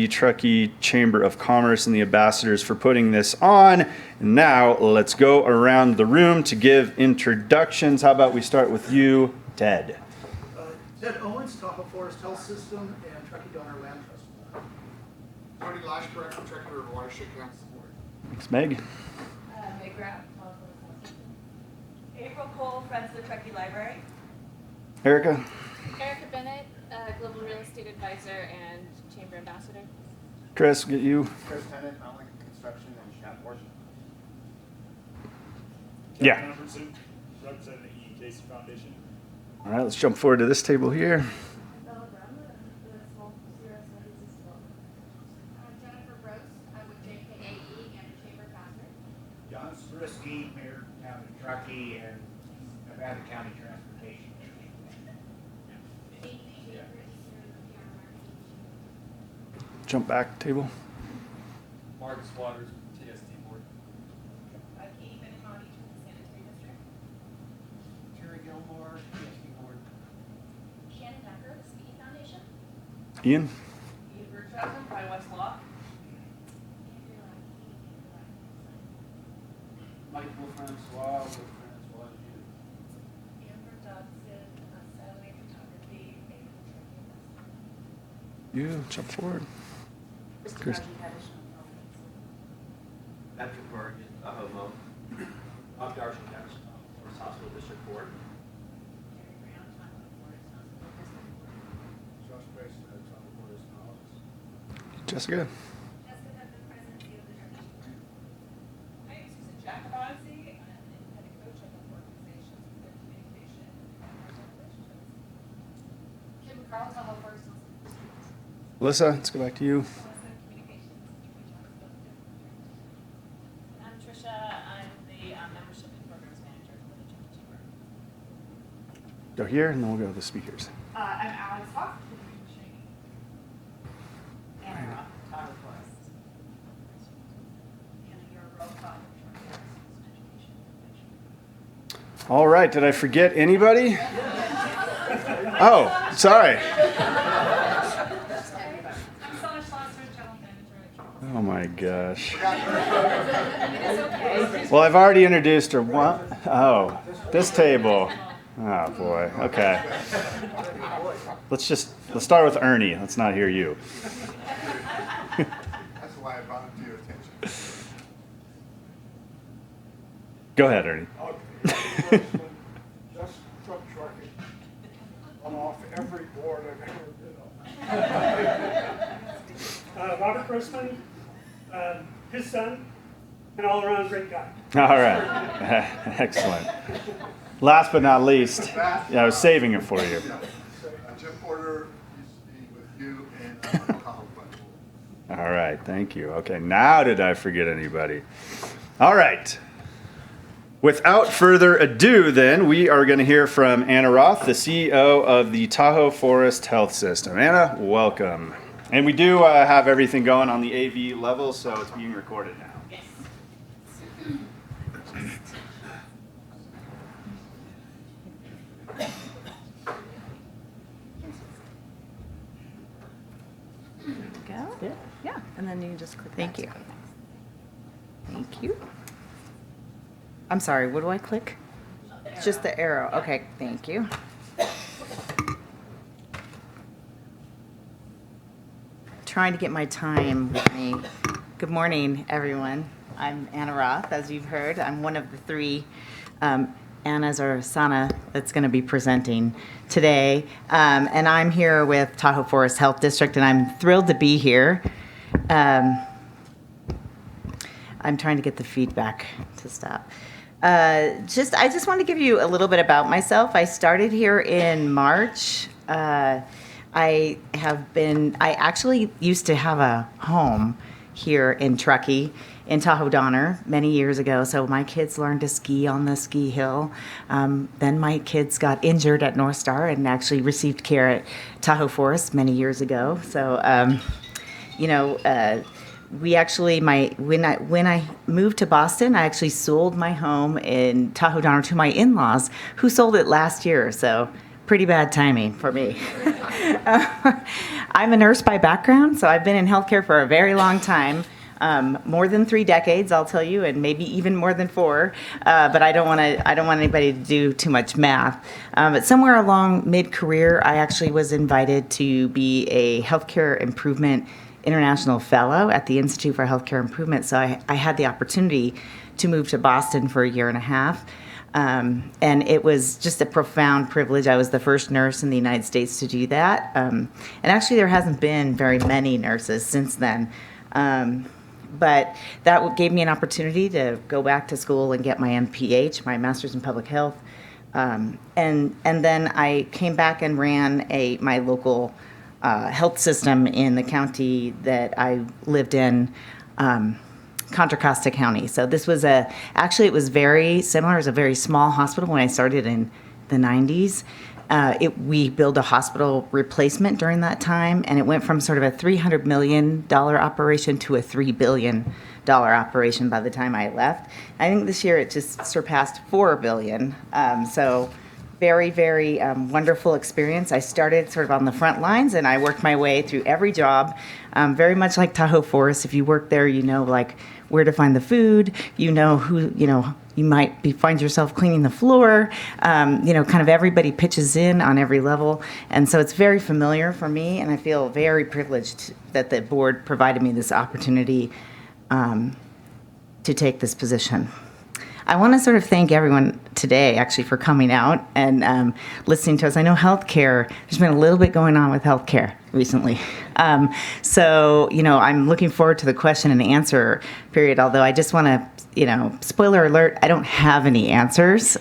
the Truckee Chamber of Commerce and the ambassadors for putting this on. And now let's go around the room to give introductions. How about we start with you, Ted? Ted Owens, Tahoe Forest Health System, and Truckee Donor Land Trust. Tony Lashbrook from Truckee River Watershed Council Board. Thanks, Meg. Meg Graff, Tahoe Forest Health System. April Cole, Friends of the Truckee Library. Erica? Erica Bennett, Global Real Estate Advisor and Chamber Ambassador. Chris, get you. Chris Tennant, Mount Construction and Shat Portion. Yeah. Anderson, representing the E. Casey Foundation. All right, let's jump forward to this table here. Jennifer Rose, I'm with JKAE and Chamber Ambassador. John Srisky, Mayor of Town of Truckee and Nevada County Transportation. Jump back table. Marcus Waters, TST Board. Keith and Connie from the Sanitary District. Terry Gilmore, TST Board. Shannon Decker, the Speedy Foundation. Ian? Ian Bertrand, by Westlaw. Michael Francois with Francois Jude. Amber Dodson, Satellite Photography, You, jump forward. Chris. Patrick Morgan, Homo. Bob Darshan, Forest Hospital District Board. Gary Brown, Tahoe Forest Hospital District Board. Josh Grace, Tahoe Forest Knowledge. Jessica? Jessica Beckman, Presidency of the Truckee Board. Hi, I'm Susan Jacobonsi. I'm an independent coach of organizations with communication and relationships. Kim McCarl, Tahoe Forest Health. Alyssa, let's go back to you. I'm Tricia. I'm the Membership and Programs Manager for the Truckee Chamber. Go here, and then we'll go to the speakers. I'm Alex Hawk. Anna Roth, Tahoe Forest. Anna Yoroko, Education. All right, did I forget anybody? Oh, sorry. Oh my gosh. Well, I've already introduced her. What? Oh, this table. Oh boy. Okay. Let's start with Ernie. Let's not hear you. That's why I brought it to your attention. Go ahead, Ernie. Okay. Just from Truckee. I'm off every board I've ever been on. Robert Grossman, his son, an all-around great guy. All right. Excellent. Last but not least, yeah, I was saving it for you. Jim Porter used to be with you and Tahoe Front Board. All right, thank you. Okay, now did I forget anybody? All right. Without further ado, then, we are going to hear from Anna Roth, the CEO of the Tahoe Forest Health System. Anna, welcome. And we do have everything going on the AV level, so it's being recorded now. Yes. Go? Yeah, and then you just click. Thank you. Thank you. I'm sorry, what do I click? Just the arrow. Okay, thank you. Trying to get my time with me. Good morning, everyone. I'm Anna Roth, as you've heard. I'm one of the three Anna's or Sana that's going to be presenting today. And I'm here with Tahoe Forest Health District, and I'm thrilled to be here. I'm trying to get the feedback to stop. I just want to give you a little bit about myself. I started here in March. I actually used to have a home here in Truckee, in Tahoe Donner, many years ago. So my kids learned to ski on the ski hill. Then my kids got injured at North Star and actually received care at Tahoe Forest many years ago. So, we actually, when I moved to Boston, I actually sold my home in Tahoe Donner to my in-laws, who sold it last year. So pretty bad timing for me. I'm a nurse by background, so I've been in healthcare for a very long time. More than 3 decades, I'll tell you, and maybe even more than 4. But I don't want anybody to do too much math. But somewhere along mid-career, I actually was invited to be a healthcare improvement international fellow at the Institute for Healthcare Improvement. So I had the opportunity to move to Boston for a year and a half. And it was just a profound privilege. I was the first nurse in the United States to do that. And actually, there hasn't been very many nurses since then. But that gave me an opportunity to go back to school and get my MPH, my Master's in Public Health. And then I came back and ran my local health system in the county that I lived in, Contra Costa County. So this was actually it was very similar. It was a very small hospital when I started in the 90s. We built a hospital replacement during that time, and it went from sort of a $300 million operation to a $3 billion operation by the time I left. I think this year it just surpassed $4 billion. So very, very wonderful experience. I started sort of on the front lines, and I worked my way through every job, very much like Tahoe Forest. If you work there, you know, like, where to find the food, you know who, you know, you might find yourself cleaning the floor, you know, kind of everybody pitches in on every level. And so it's very familiar for me, and I feel very privileged that the board provided me this opportunity to take this position. I want to sort of thank everyone today, actually, for coming out and listening to us. I know healthcare, there's been a little bit going on with healthcare recently. So, you know, I'm looking forward to the question and answer period, although I just want to, you know, spoiler alert, I don't have any answers.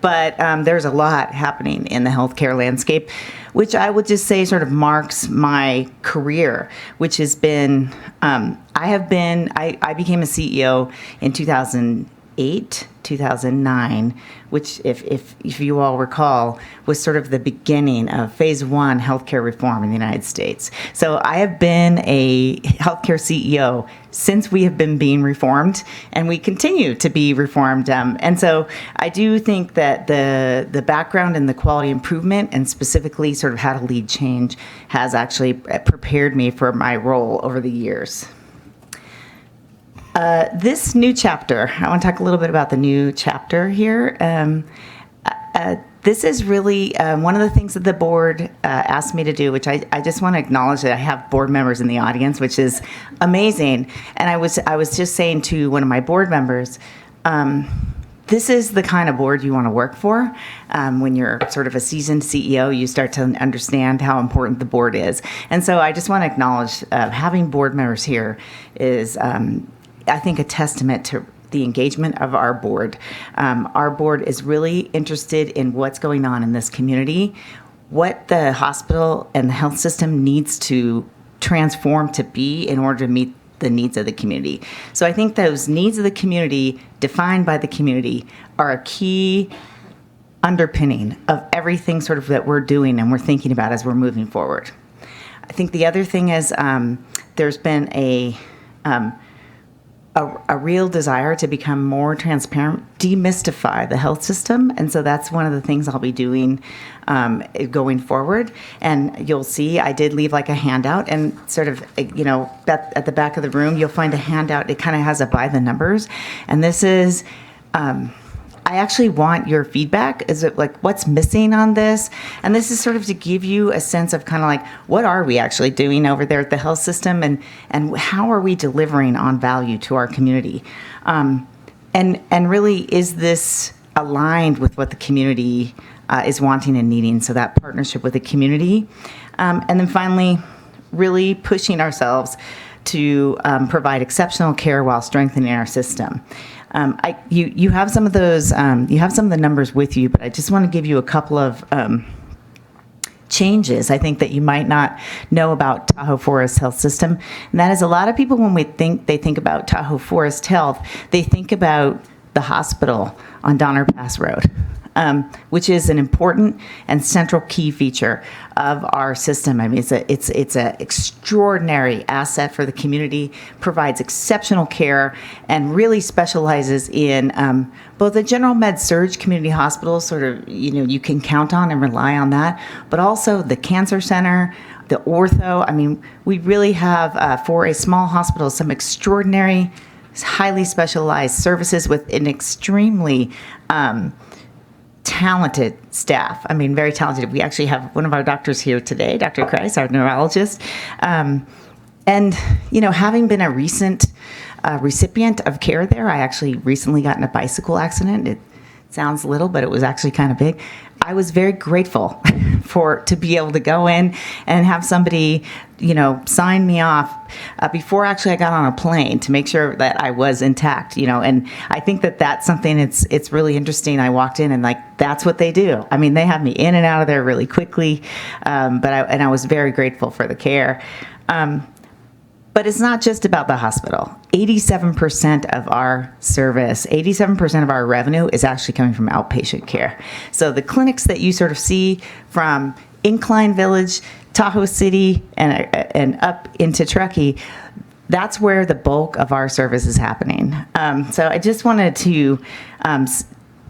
But there's a lot happening in the healthcare landscape, which I would just say sort of marks my career, which has been, I became a CEO in 2008, 2009, which if you all recall, was sort of the beginning of phase 1 healthcare reform in the United States. So I have been a healthcare CEO since we have been being reformed, and we continue to be reformed. And so I do think that the background in the quality improvement, and specifically sort of how to lead change, has actually prepared me for my role over the years. This new chapter, I want to talk a little bit about the new chapter here. This is really one of the things that the board asked me to do, which I just want to acknowledge that I have board members in the audience, which is amazing. And I was just saying to one of my board members, this is the kind of board you want to work for. When you're sort of a seasoned CEO, you start to understand how important the board is. And so I just want to acknowledge having board members here is, I think, a testament to the engagement of our board. Our board is really interested in what's going on in this community, what the hospital and the health system needs to transform to be in order to meet the needs of the community. So I think those needs of the community, defined by the community, are a key underpinning of everything sort of that we're doing and we're thinking about as we're moving forward. I think the other thing is there's been a real desire to become more transparent, demystify the health system. And so that's one of the things I'll be doing going forward. And you'll see I did leave like a handout, and sort of, you know, at the back of the room, you'll find a handout. It kind of has a by the numbers. And this is, I actually want your feedback. Is it like, what's missing on this? And this is sort of to give you a sense of kind of like, what are we actually doing over there at the health system, and how are we delivering on value to our community? And really, is this aligned with what the community is wanting and needing? So that partnership with the community. And then finally, really pushing ourselves to provide exceptional care while strengthening our system. You have some of those, you have some of the numbers with you, but I just want to give you a couple of changes I think that you might not know about Tahoe Forest Health System. And that is, a lot of people, when they think about Tahoe Forest Health, they think about the hospital on Donner Pass Road. which is an important and central key feature of our system. I mean, it's an extraordinary asset for the community, provides exceptional care, and really specializes in both the general med surg community hospital, sort of, you can count on and rely on that, but also the cancer center, the ortho. I mean, we really have, for a small hospital, some extraordinary, highly specialized services with an extremely talented staff. I mean, very talented. We actually have one of our doctors here today, Dr. Kreis, our neurologist. And, having been a recent recipient of care there, I actually recently got in a bicycle accident. It sounds little, but it was actually kind of big. I was very grateful to be able to go in and have somebody, sign me off before actually I got on a plane to make sure that I was intact, and I think that that's something it's really interesting. I walked in and that's what they do. I mean, they have me in and out of there really quickly. But I was very grateful for the care. But it's not just about the hospital. 87% of our service, 87% of our revenue is actually coming from outpatient care. So the clinics that you sort of see from Incline Village, Tahoe City, and up into Truckee, that's where the bulk of our service is happening. So I just wanted to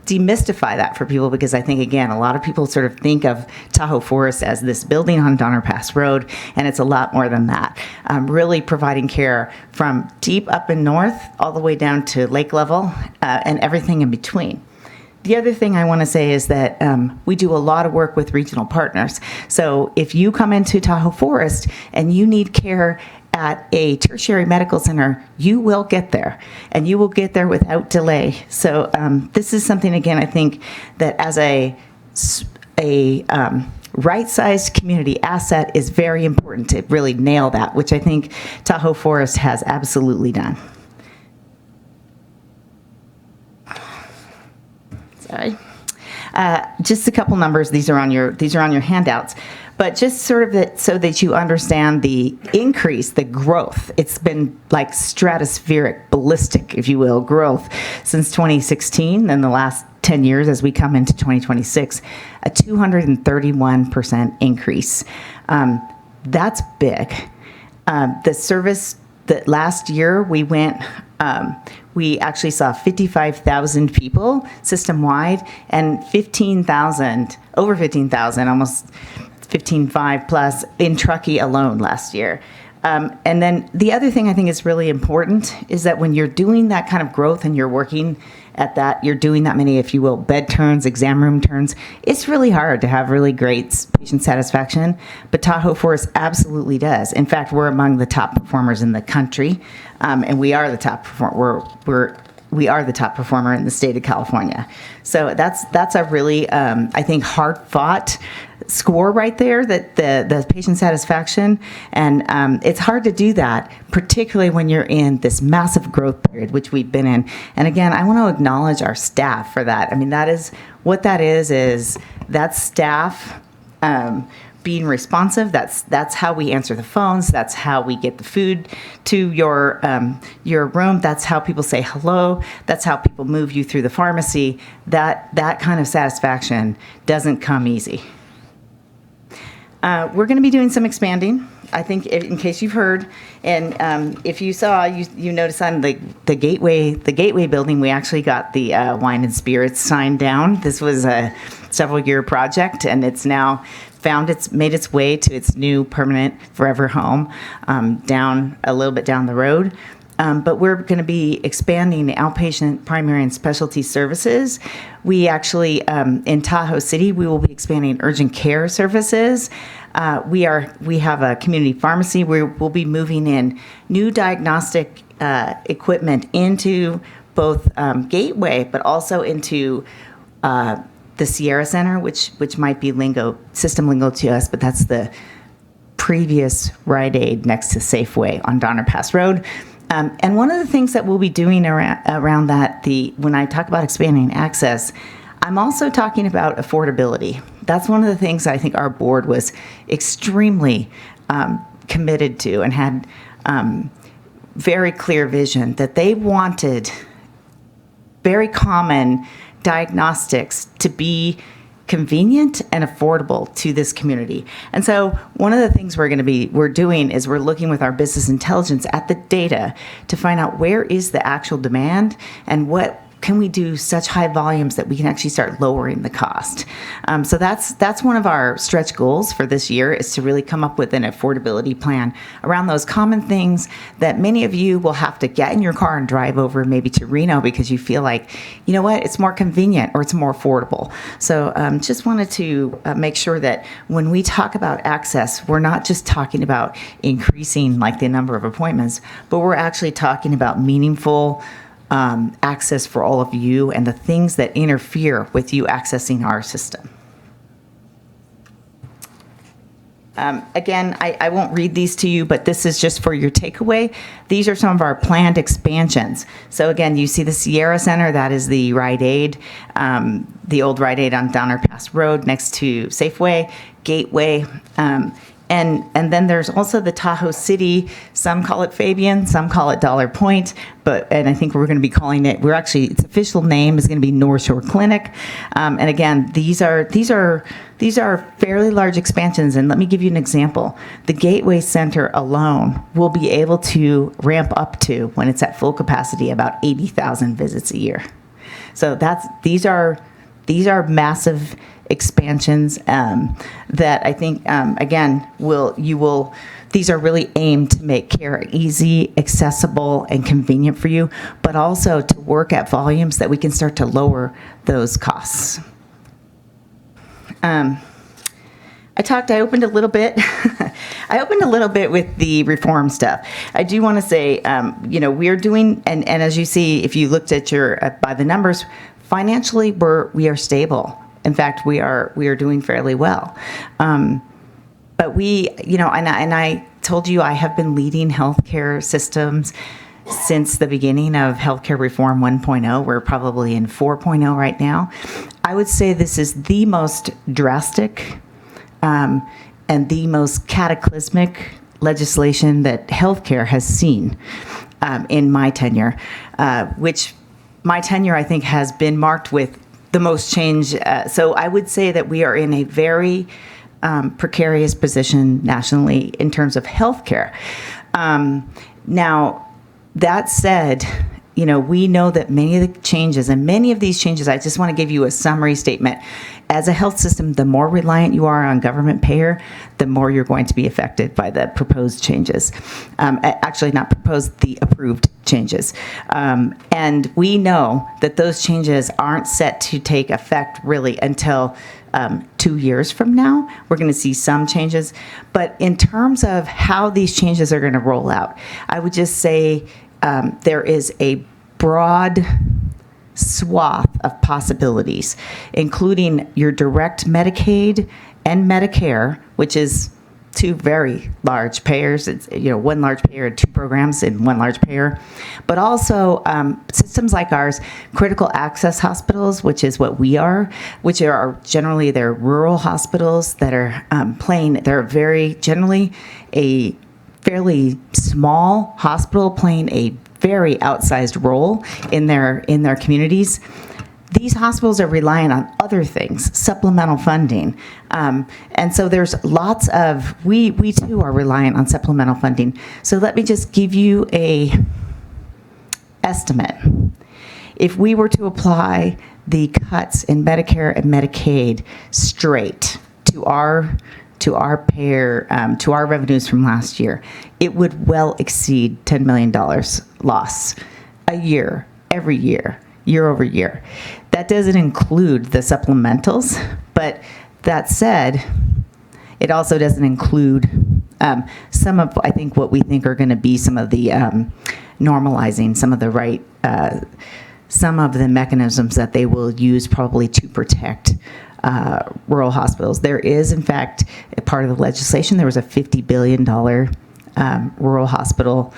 demystify that for people, because I think, again, a lot of people sort of think of Tahoe Forest as this building on Donner Pass Road, and it's a lot more than that. Really providing care from deep up in north all the way down to lake level and everything in between. The other thing I want to say is that we do a lot of work with regional partners. So if you come into Tahoe Forest and you need care at a tertiary medical center, you will get there, and you will get there without delay. So this is something, again, I think that as a right-sized community asset is very important to really nail that, which I think Tahoe Forest has absolutely done. Sorry. Just a couple numbers. These are on your handouts. But just sort of so that you understand the increase, the growth. It's been like stratospheric, ballistic, if you will, growth since 2016 and the last 10 years as we come into 2026, a 231% increase. That's big. The service that last year we actually saw 55,000 people system-wide and over 15,000, almost 15,500 plus in Truckee alone last year. And then the other thing I think is really important is that when you're doing that kind of growth and you're working at that, you're doing that many, if you will, bed turns, exam room turns, it's really hard to have really great patient satisfaction, but Tahoe Forest absolutely does. In fact, we're among the top performers in the country, and we are the top we are the top performer in the state of California. So that's a really, I think, hard-fought score right there, that the patient satisfaction. And it's hard to do that, particularly when you're in this massive growth period, which we've been in. And again, I want to acknowledge our staff for that. I mean, that is what that is that staff being responsive. That's how we answer the phones. That's how we get the food to your room. That's how people say hello. That's how people move you through the pharmacy. That kind of satisfaction doesn't come easy. We're going to be doing some expanding, I think, in case you've heard. And if you saw, you noticed on the gateway building, we actually got the wine and spirits sign down. This was a several-year project, and it's now made its way to its new permanent forever home down a little bit down the road. But we're going to be expanding the outpatient, primary, and specialty services. We actually, in Tahoe City, we will be expanding urgent care services. We have a community pharmacy where we'll be moving in new diagnostic equipment into both Gateway, but also into the Sierra Center, which might be system lingo to us, but that's the previous Rite Aid next to Safeway on Donner Pass Road. And one of the things that we'll be doing around that, when I talk about expanding access, I'm also talking about affordability. That's one of the things I think our board was extremely committed to and had very clear vision that they wanted very common diagnostics to be convenient and affordable to this community. And so one of the things we're doing is we're looking with our business intelligence at the data to find out where is the actual demand and what can we do such high volumes that we can actually start lowering the cost. So that's one of our stretch goals for this year, is to really come up with an affordability plan around those common things that many of you will have to get in your car and drive over maybe to Reno because you feel like, you know what, it's more convenient or it's more affordable. So just wanted to make sure that when we talk about access, we're not just talking about increasing like the number of appointments, but we're actually talking about meaningful access for all of you and the things that interfere with you accessing our system. Again, I won't read these to you, but this is just for your takeaway. These are some of our planned expansions. So again, you see the Sierra Center, that is the Rite Aid, the old Rite Aid on Donner Pass Road next to Safeway, Gateway, and then there's also the Tahoe City. Some call it Fabian, some call it Dollar Point, and I think we're going to be calling it. Its official name is going to be North Shore Clinic. And again, these are fairly large expansions. And let me give you an example. The Gateway Center alone will be able to ramp up to, when it's at full capacity, about 80,000 visits a year. So these are massive expansions that I think, again, these are really aimed to make care easy, accessible, and convenient for you, but also to work at volumes that we can start to lower those costs. I opened a little bit. I opened a little bit with the reform stuff. I do want to say, we're doing, and as you see, if you looked at by the numbers, financially, we are stable. In fact, we are doing fairly well. But and I told you I have been leading healthcare systems since the beginning of healthcare reform 1.0. We're probably in 4.0 right now. I would say this is the most drastic and the most cataclysmic legislation that healthcare has seen in my tenure, which my tenure, I think, has been marked with the most change. So I would say that we are in a very precarious position nationally in terms of healthcare. Now, that said, we know that many of these changes, I just want to give you a summary statement. As a health system, the more reliant you are on government payer, the more you're going to be affected by the proposed changes. Actually, not proposed, the approved changes. And we know that those changes aren't set to take effect really until 2 years from now. We're going to see some changes. But in terms of how these changes are going to roll out, I would just say there is a broad swath of possibilities, including your direct Medicaid and Medicare, which is two very large payers. It's one large payer and two programs in one large payer, but also systems like ours, critical access hospitals, which is what we are, which are generally they're rural hospitals that are they're very generally a fairly small hospital playing a very outsized role in their communities. These hospitals are relying on other things, supplemental funding. And so there's lots of, we too are reliant on supplemental funding. So let me just give you a estimate. If we were to apply the cuts in Medicare and Medicaid straight to our payer, to our revenues from last year, it would well exceed $10 million loss a year, every year, year over year. That doesn't include the supplementals, but that said, it also doesn't include some of, I think, what we think are going to be some of the normalizing, some of the mechanisms that they will use probably to protect rural hospitals. There is, in fact, a part of the legislation, there was a $50 billion rural hospital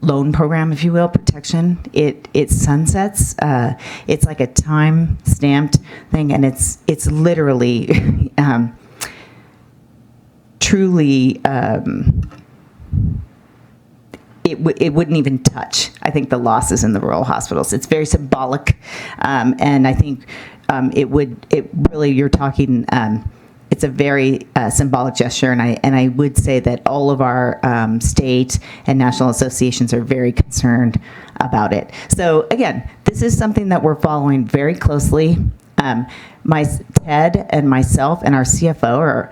loan program, if you will, protection. It sunsets. It's like a time-stamped thing, and it's literally truly it wouldn't even touch, I think, the losses in the rural hospitals. It's very symbolic, and I think you're talking, it's a very symbolic gesture, and I would say that all of our state and national associations are very concerned about it. So again, this is something that we're following very closely. Ted and myself and our CFO are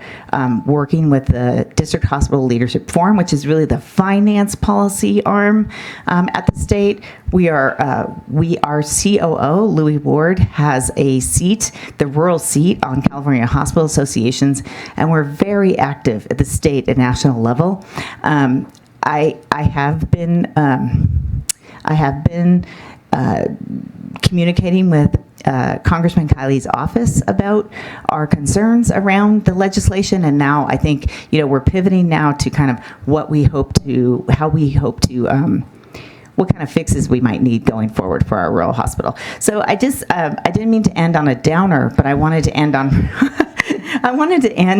working with the District Hospital Leadership Forum, which is really the finance policy arm at the state. Our COO, Louis Ward, has a seat, the rural seat on California Hospital Associations, and we're very active at the state and national level. I have been communicating with Congressman Kiley's office about our concerns around the legislation, and now I think we're pivoting now to kind of what kind of fixes we might need going forward for our rural hospital. So I didn't mean to end on a downer, but I wanted to end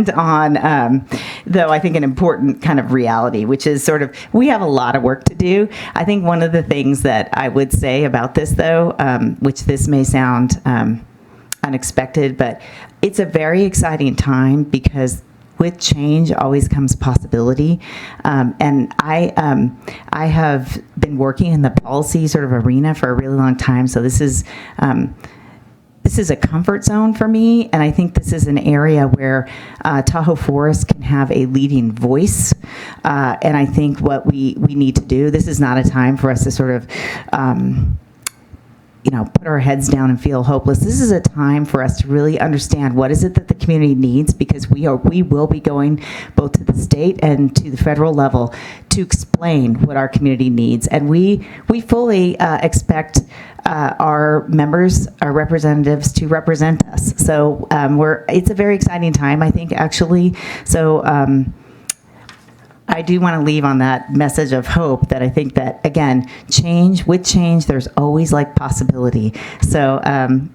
on though, I think an important kind of reality, which is sort of, we have a lot of work to do. I think one of the things that I would say about this, though, which this may sound unexpected, but it's a very exciting time because with change always comes possibility. And I have been working in the policy sort of arena for a really long time, so this is a comfort zone for me, and I think this is an area where Tahoe Forest can have a leading voice. And I think what we need to do, this is not a time for us to sort of put our heads down and feel hopeless. This is a time for us to really understand what is it that the community needs, because we will be going both to the state and to the federal level to explain what our community needs. And we fully expect our members, our representatives, to represent us. So it's a very exciting time, I think, actually. So I do want to leave on that message of hope, that I think that, again, with change, there's always possibility. So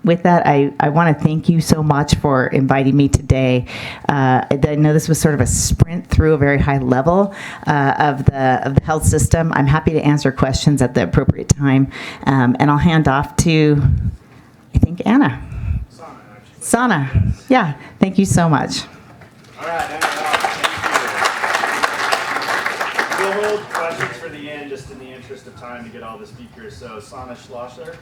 with that, I want to thank you so much for inviting me today. I know this was sort of a sprint through a very high level of the health system. I'm happy to answer questions at the appropriate time. And I'll hand off to, I think, Anna. Sana. Yes. Yeah, thank you so much. All right, Anna, thank you. We'll hold questions for the end, just in the interest of time to get all the speakers. So, Sana Schlosser.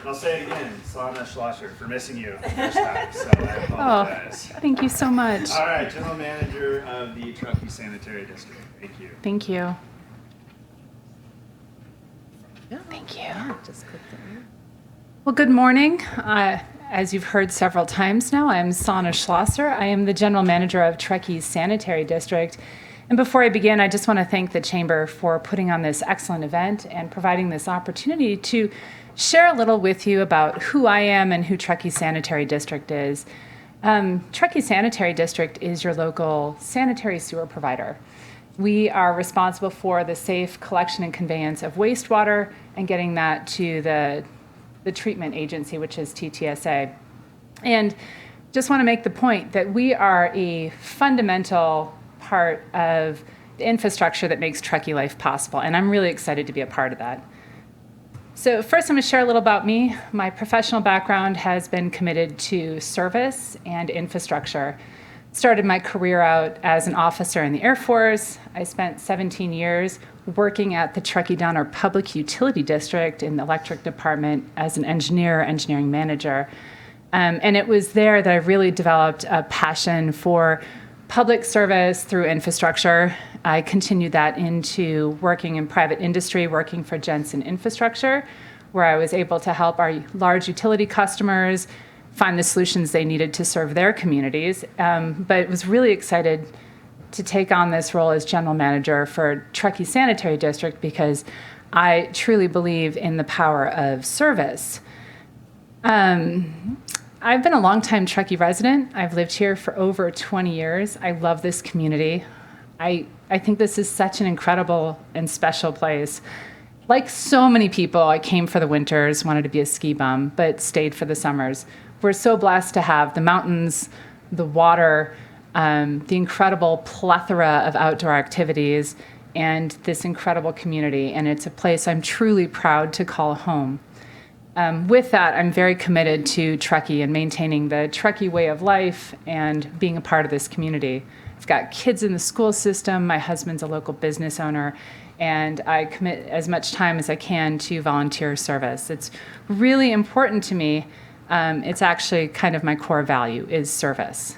I'll say it again, Sana Schlosser, for missing you the first time, so I apologize. Thank you so much. All right, General Manager of the Truckee Sanitary District. Thank you. Thank you. Thank you. Yeah, just click there. Well, good morning. As you've heard several times now, I'm Sana Schlosser. I am the General Manager of Truckee's Sanitary District. And before I begin, I just want to thank the Chamber for putting on this excellent event and providing this opportunity to share a little with you about who I am and who Truckee Sanitary District is. Truckee Sanitary District is your local sanitary sewer provider. We are responsible for the safe collection and conveyance of wastewater and getting that to the treatment agency, which is TTSA. And just want to make the point that we are a fundamental part of the infrastructure that makes Truckee life possible, and I'm really excited to be a part of that. So first, I'm going to share a little about me. My professional background has been committed to service and infrastructure. Started my career out as an officer in the Air Force. I spent 17 years working at the Truckee Donner Public Utility District in the electric department as an engineering manager. And it was there that I really developed a passion for public service through infrastructure. I continued that into working in private industry, working for Jensen Infrastructure, where I was able to help our large utility customers find the solutions they needed to serve their communities. But was really excited to take on this role as general manager for Truckee Sanitary District because I truly believe in the power of service. I've been a longtime Truckee resident. I've lived here for over 20 years. I love this community. I think this is such an incredible and special place. Like so many people, I came for the winters, wanted to be a ski bum, but stayed for the summers. We're so blessed to have the mountains, the water, the incredible plethora of outdoor activities, and this incredible community, and it's a place I'm truly proud to call home. With that, I'm very committed to Truckee and maintaining the Truckee way of life and being a part of this community. I've got kids in the school system, my husband's a local business owner, and I commit as much time as I can to volunteer service. It's really important to me. It's actually kind of my core value is service.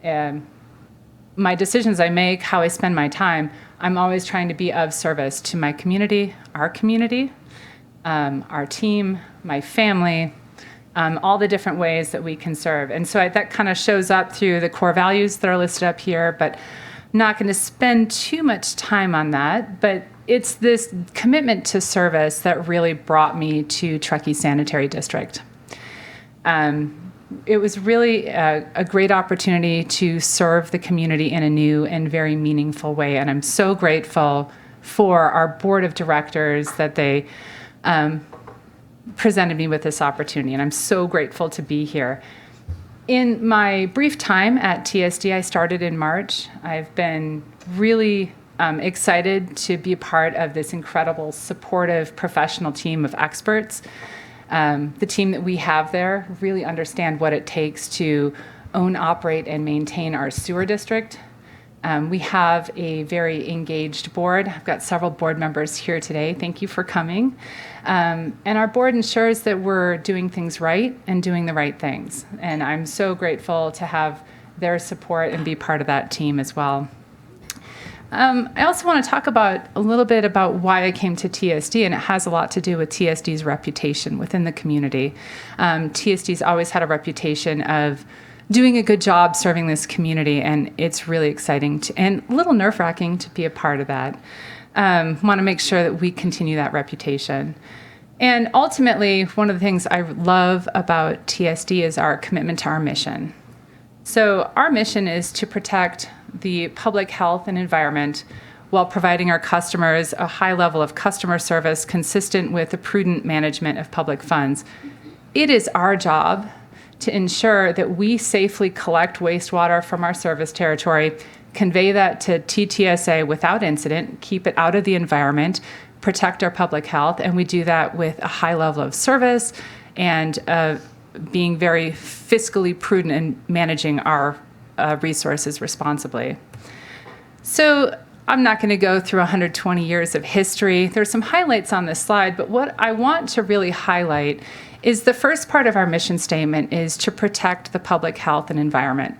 My decisions I make, how I spend my time, I'm always trying to be of service to my community, our team, my family, all the different ways that we can serve. And so that kind of shows up through the core values that are listed up here, but I'm not going to spend too much time on that. But it's this commitment to service that really brought me to Truckee Sanitary District. It was really a great opportunity to serve the community in a new and very meaningful way. And I'm so grateful for our board of directors that they presented me with this opportunity, and I'm so grateful to be here. In my brief time at TSD, I started in March. I've been really excited to be a part of this incredible, supportive, professional team of experts. The team that we have there really understand what it takes to own, operate, and maintain our sewer district. We have a very engaged board. I've got several board members here today. Thank you for coming. And our board ensures that we're doing things right and doing the right things. And I'm so grateful to have their support and be part of that team as well. I also want to talk a little bit about why I came to TSD, and it has a lot to do with TSD's reputation within the community. TSD's always had a reputation of doing a good job serving this community, and it's really exciting and a little nerve-wracking to be a part of that. Want to make sure that we continue that reputation. And ultimately, one of the things I love about TSD is our commitment to our mission. So our mission is to protect the public health and environment while providing our customers a high level of customer service consistent with the prudent management of public funds. It is our job to ensure that we safely collect wastewater from our service territory, convey that to TTSA without incident, keep it out of the environment, protect our public health, and we do that with a high level of service and being very fiscally prudent in managing our resources responsibly. So I'm not going to go through 120 years of history. There's some highlights on this slide, but what I want to really highlight is the first part of our mission statement is to protect the public health and environment.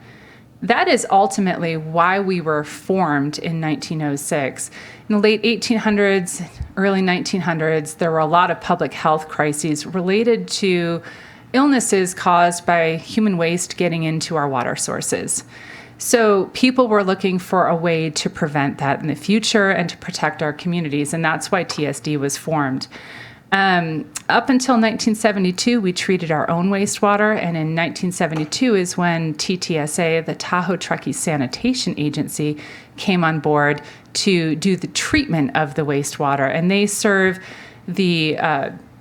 That is ultimately why we were formed in 1906. In the late 1800s, early 1900s, there were a lot of public health crises related to illnesses caused by human waste getting into our water sources. So people were looking for a way to prevent that in the future and to protect our communities, and that's why TSD was formed. Up until 1972, we treated our own wastewater, and in 1972 is when TTSA, the Tahoe Truckee Sanitation Agency, came on board to do the treatment of the wastewater, and they serve the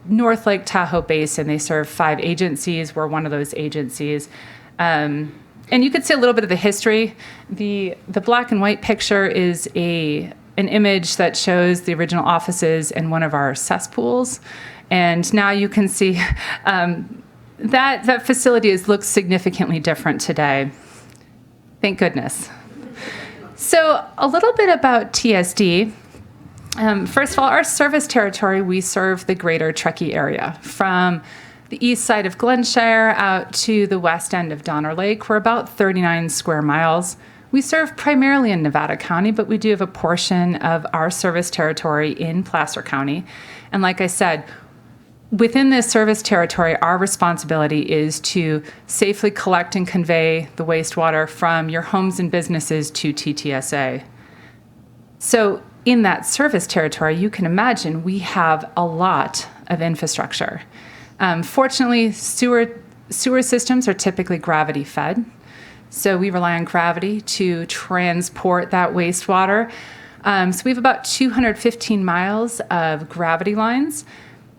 North Lake Tahoe Basin. They serve 5 agencies. We're one of those agencies. And you could see a little bit of the history. The black and white picture is an image that shows the original offices in one of our cesspools. And now you can see that facility looks significantly different today. Thank goodness. So a little bit about TSD. First of all, our service territory, we serve the greater Truckee area. From the east side of Glenshire out to the west end of Donner Lake, we're about 39 square miles. We serve primarily in Nevada County, but we do have a portion of our service territory in Placer County. And like I said, within this service territory, our responsibility is to safely collect and convey the wastewater from your homes and businesses to TTSA. So in that service territory, you can imagine we have a lot of infrastructure. Fortunately, sewer systems are typically gravity fed. So we rely on gravity to transport that wastewater. So we have about 215 miles of gravity lines.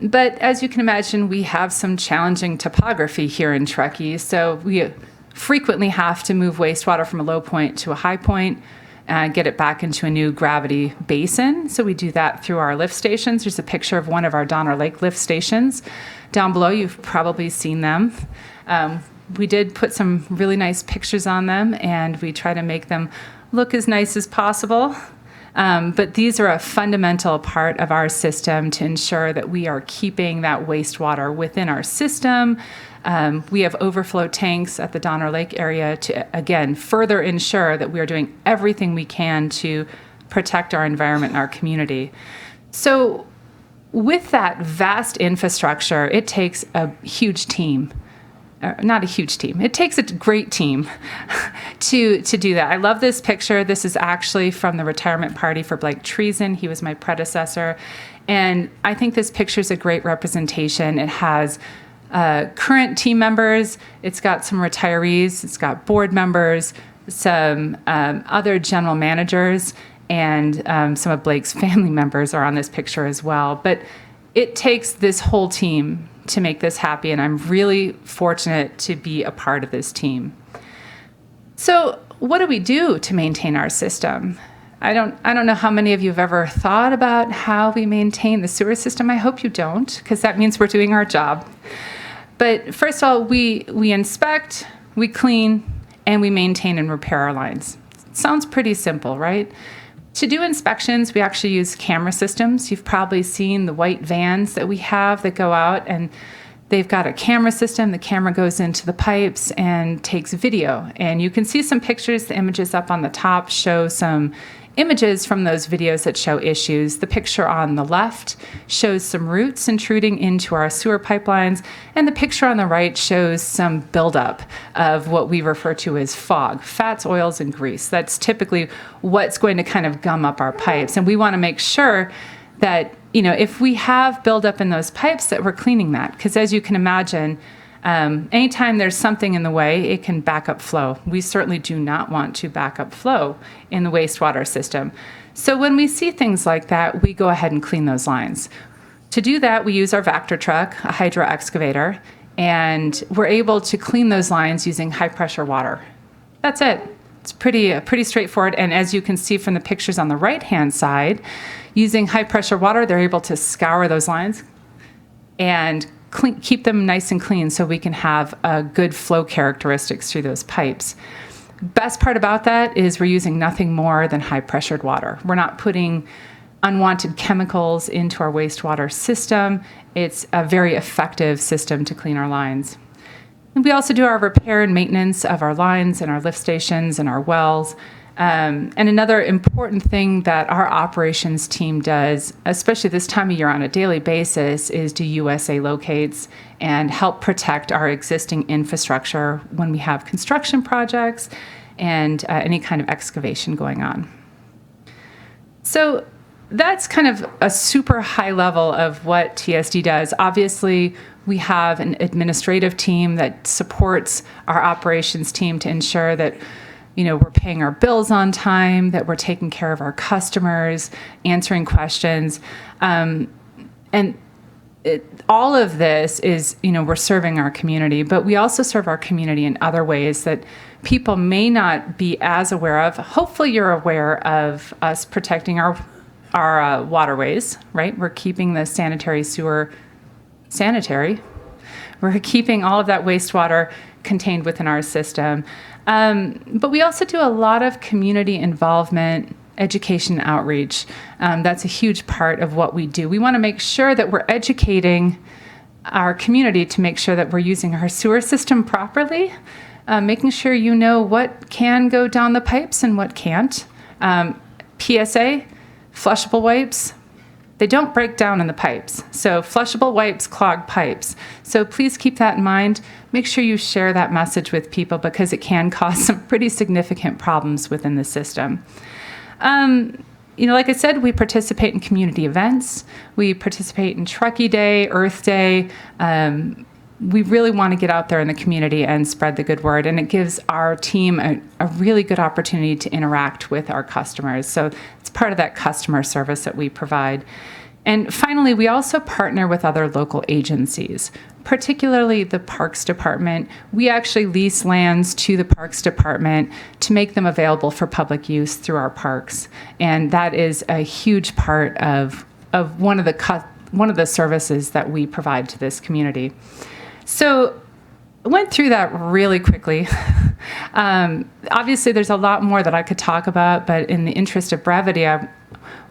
But as you can imagine, we have some challenging topography here in Truckee. So we frequently have to move wastewater from a low point to a high point. and get it back into a new gravity basin. So we do that through our lift stations. There's a picture of one of our Donner Lake lift stations down below. You've probably seen them. We did put some really nice pictures on them, and we try to make them look as nice as possible. But these are a fundamental part of our system to ensure that we are keeping that wastewater within our system. We have overflow tanks at the Donner Lake area to, again, further ensure that we are doing everything we can to protect our environment and our community. So with that vast infrastructure, it takes a huge team. Not a huge team. It takes a great team to do that. I love this picture. This is actually from the retirement party for Blake Treason. He was my predecessor. And I think this picture is a great representation. It has current team members. It's got some retirees. It's got board members, some other general managers, and some of Blake's family members are on this picture as well. But it takes this whole team to make this happy, and I'm really fortunate to be a part of this team. So what do we do to maintain our system? I don't know how many of you have ever thought about how we maintain the sewer system. I hope you don't, because that means we're doing our job. But first of all, we inspect, we clean, and we maintain and repair our lines. Sounds pretty simple, right? To do inspections, we actually use camera systems. You've probably seen the white vans that we have that go out, and they've got a camera system. The camera goes into the pipes and takes video. And you can see some pictures. The images up on the top show some images from those videos that show issues. The picture on the left shows some roots intruding into our sewer pipelines, and the picture on the right shows some buildup of what we refer to as fog, fats, oils, and grease. That's typically what's going to kind of gum up our pipes, and we want to make sure that, if we have buildup in those pipes, that we're cleaning that, because as you can imagine, anytime there's something in the way, it can back up flow. We certainly do not want to back up flow in the wastewater system. So when we see things like that, we go ahead and clean those lines. To do that, we use our Vector truck, a hydro excavator, and we're able to clean those lines using high pressure water. That's it. It's pretty straightforward. And as you can see from the pictures on the right-hand side, using high pressure water, they're able to scour those lines and keep them nice and clean so we can have good flow characteristics through those pipes. Best part about that is we're using nothing more than high pressured water. We're not putting unwanted chemicals into our wastewater system. It's a very effective system to clean our lines. And we also do our repair and maintenance of our lines and our lift stations and our wells. And another important thing that our operations team does, especially this time of year on a daily basis, is do USA locates and help protect our existing infrastructure when we have construction projects and any kind of excavation going on. So that's kind of a super high level of what TSD does. Obviously, we have an administrative team that supports our operations team to ensure that we're paying our bills on time, that we're taking care of our customers, answering questions. All of this is, we're serving our community, but we also serve our community in other ways that people may not be as aware of. Hopefully you're aware of us protecting our waterways, right? We're keeping the sewer sanitary. We're keeping all of that wastewater contained within our system. But we also do a lot of community involvement, education, outreach. That's a huge part of what we do. We want to make sure that we're educating our community to make sure that we're using our sewer system properly, making sure you know what can go down the pipes and what can't. PSA, flushable wipes, they don't break down in the pipes. So flushable wipes clog pipes. So please keep that in mind. Make sure you share that message with people because it can cause some pretty significant problems within the system. Like I said, we participate in community events. We participate in Truckee Day, Earth Day. We really want to get out there in the community and spread the good word, and it gives our team a really good opportunity to interact with our customers. So it's part of that customer service that we provide. And finally, we also partner with other local agencies, particularly the Parks Department. We actually lease lands to the Parks Department to make them available for public use through our parks. And that is a huge part of one of the services that we provide to this community. So I went through that really quickly. Obviously, there's a lot more that I could talk about, but in the interest of brevity, I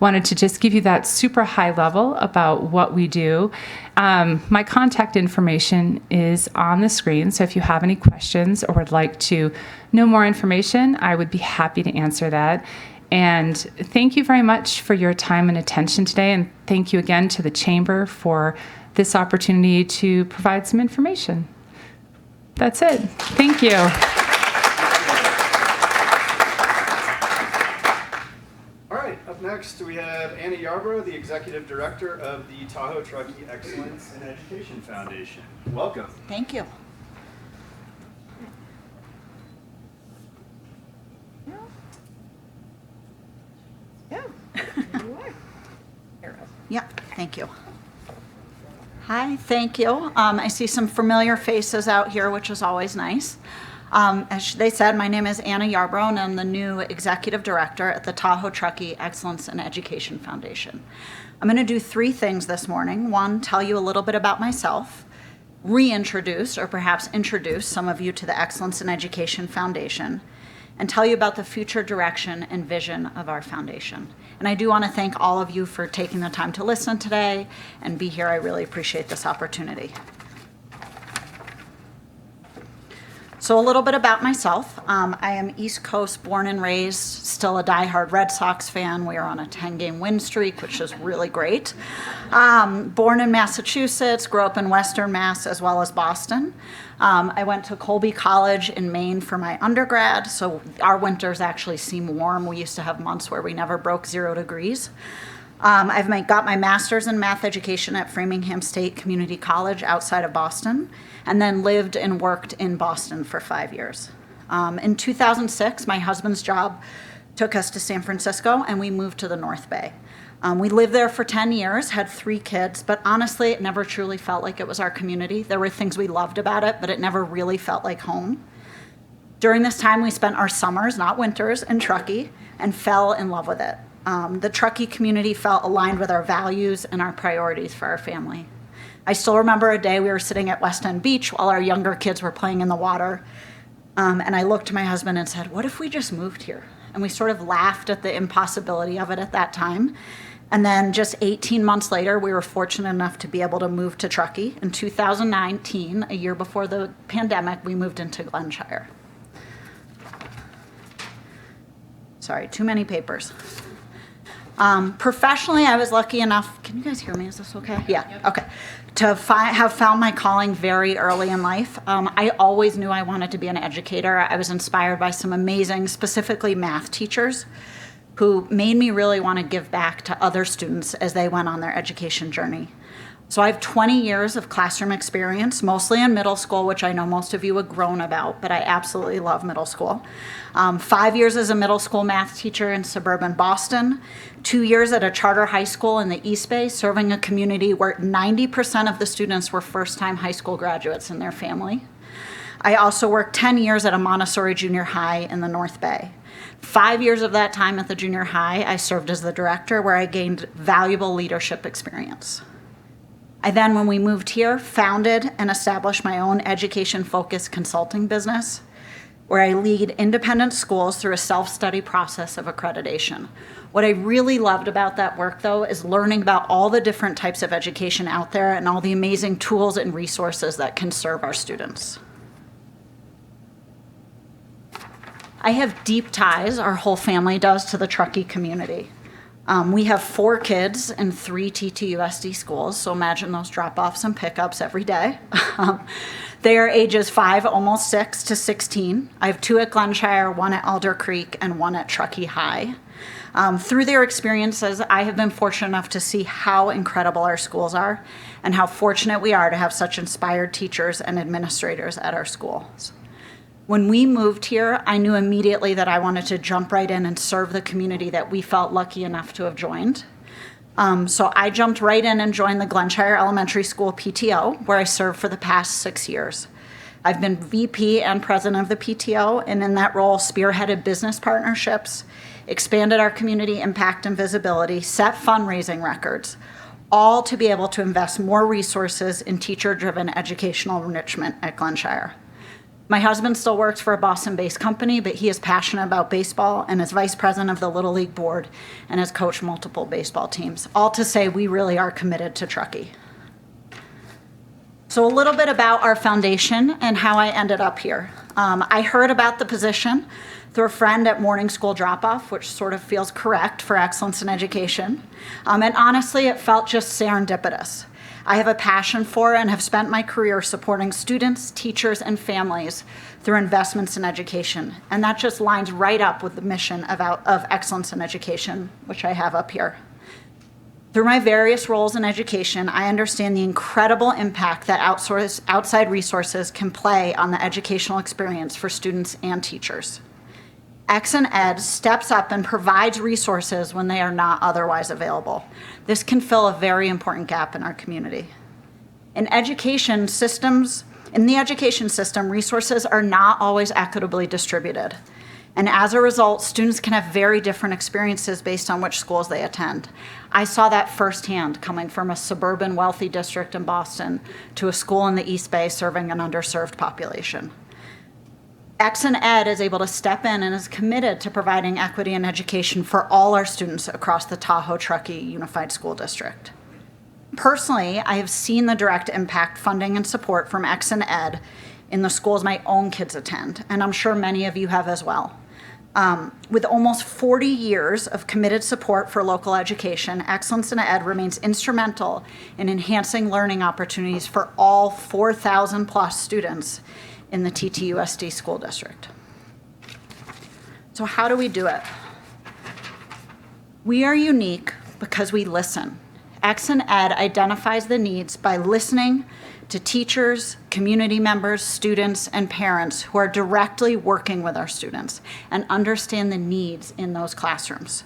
wanted to just give you that super high level about what we do. My contact information is on the screen, so if you have any questions or would like to know more information, I would be happy to answer that. And thank you very much for your time and attention today, and thank you again to the Chamber for this opportunity to provide some information. That's it. Thank you. All right, up next we have Anna Yarbrough, the Executive Director of the Tahoe Truckee Excellence in Education Foundation. Welcome. Thank you. Yeah, thank you. Hi, thank you. I see some familiar faces out here, which is always nice. As they said, my name is Anna Yarbrough, and I'm the new Executive Director at the Tahoe Truckee Excellence in Education Foundation. I'm going to do three things this morning. One, tell you a little bit about myself, reintroduce or perhaps introduce some of you to the Excellence in Education Foundation, and tell you about the future direction and vision of our foundation. And I do want to thank all of you for taking the time to listen today and be here. I really appreciate this opportunity. So a little bit about myself. I am East Coast born and raised, still a diehard Red Sox fan. We are on a 10-game win streak, which is really great. Born in Massachusetts, grew up in Western Mass as well as Boston. I went to Colby College in Maine for my undergrad, so our winters actually seem warm. We used to have months where we never broke 0 degrees. I've got my master's in math education at Framingham State Community College outside of Boston, and then lived and worked in Boston for 5 years. In 2006, my husband's job took us to San Francisco, and we moved to the North Bay. We lived there for 10 years, had 3 kids, but honestly, it never truly felt like it was our community. There were things we loved about it, but it never really felt like home. During this time, we spent our summers, not winters, in Truckee, and fell in love with it. The Truckee community felt aligned with our values and our priorities for our family. I still remember a day we were sitting at West End Beach while our younger kids were playing in the water, and I looked to my husband and said, "What if we just moved here?" And we sort of laughed at the impossibility of it at that time. And then just 18 months later, we were fortunate enough to be able to move to Truckee. In 2019, a year before the pandemic, we moved into Glenshire. Sorry, too many papers. Professionally, I was lucky enough, can you guys hear me? Is this okay? Yeah, okay. To have found my calling very early in life. I always knew I wanted to be an educator. I was inspired by some amazing, specifically math teachers, who made me really want to give back to other students as they went on their education journey. So I have 20 years of classroom experience, mostly in middle school, which I know most of you have grown about, but I absolutely love middle school. 5 years as a middle school math teacher in suburban Boston, 2 years at a charter high school in the East Bay, serving a community where 90% of the students were first-time high school graduates in their family. I also worked 10 years at a Montessori junior high in the North Bay. 5 years of that time at the junior high, I served as the director, where I gained valuable leadership experience. I then, when we moved here, founded and established my own education-focused consulting business, where I lead independent schools through a self-study process of accreditation. What I really loved about that work, though, is learning about all the different types of education out there and all the amazing tools and resources that can serve our students. I have deep ties, our whole family does, to the Truckee community. We have 4 kids in 3 TTUSD schools, so imagine those drop-offs and pickups every day. They are ages 5, almost 6 to 16. I have 2 at Glenshire, 1 at Alder Creek, and 1 at Truckee High. Through their experiences, I have been fortunate enough to see how incredible our schools are and how fortunate we are to have such inspired teachers and administrators at our schools. When we moved here, I knew immediately that I wanted to jump right in and serve the community that we felt lucky enough to have joined. So I jumped right in and joined the Glenshire Elementary School PTO, where I served for the past 6 years. I've been VP and president of the PTO, and in that role, spearheaded business partnerships, expanded our community impact and visibility, set fundraising records, all to be able to invest more resources in teacher-driven educational enrichment at Glenshire. My husband still works for a Boston-based company, but he is passionate about baseball and is vice president of the Little League board and has coached multiple baseball teams. All to say, we really are committed to Truckee. So a little bit about our foundation and how I ended up here. I heard about the position through a friend at morning school drop-off, which sort of feels correct for excellence in education. And honestly, it felt just serendipitous. I have a passion for and have spent my career supporting students, teachers, and families through investments in education. And that just lines right up with the mission of excellence in education, which I have up here. Through my various roles in education, I understand the incredible impact that outside resources can play on the educational experience for students and teachers. Ex&Ed steps up and provides resources when they are not otherwise available. This can fill a very important gap in our community. In the education system, resources are not always equitably distributed. And as a result, students can have very different experiences based on which schools they attend. I saw that firsthand coming from a suburban wealthy district in Boston to a school in the East Bay serving an underserved population. Ex&Ed is able to step in and is committed to providing equity in education for all our students across the Tahoe-Truckee Unified School District. Personally, I have seen the direct impact funding and support from Ex&Ed in the schools my own kids attend, and I'm sure many of you have as well. With almost 40 years of committed support for local education, Excellence in Ed remains instrumental in enhancing learning opportunities for all 4,000 plus students in the TTUSD school district. So how do we do it? We are unique because we listen. Ex&Ed identifies the needs by listening to teachers, community members, students, and parents who are directly working with our students and understand the needs in those classrooms.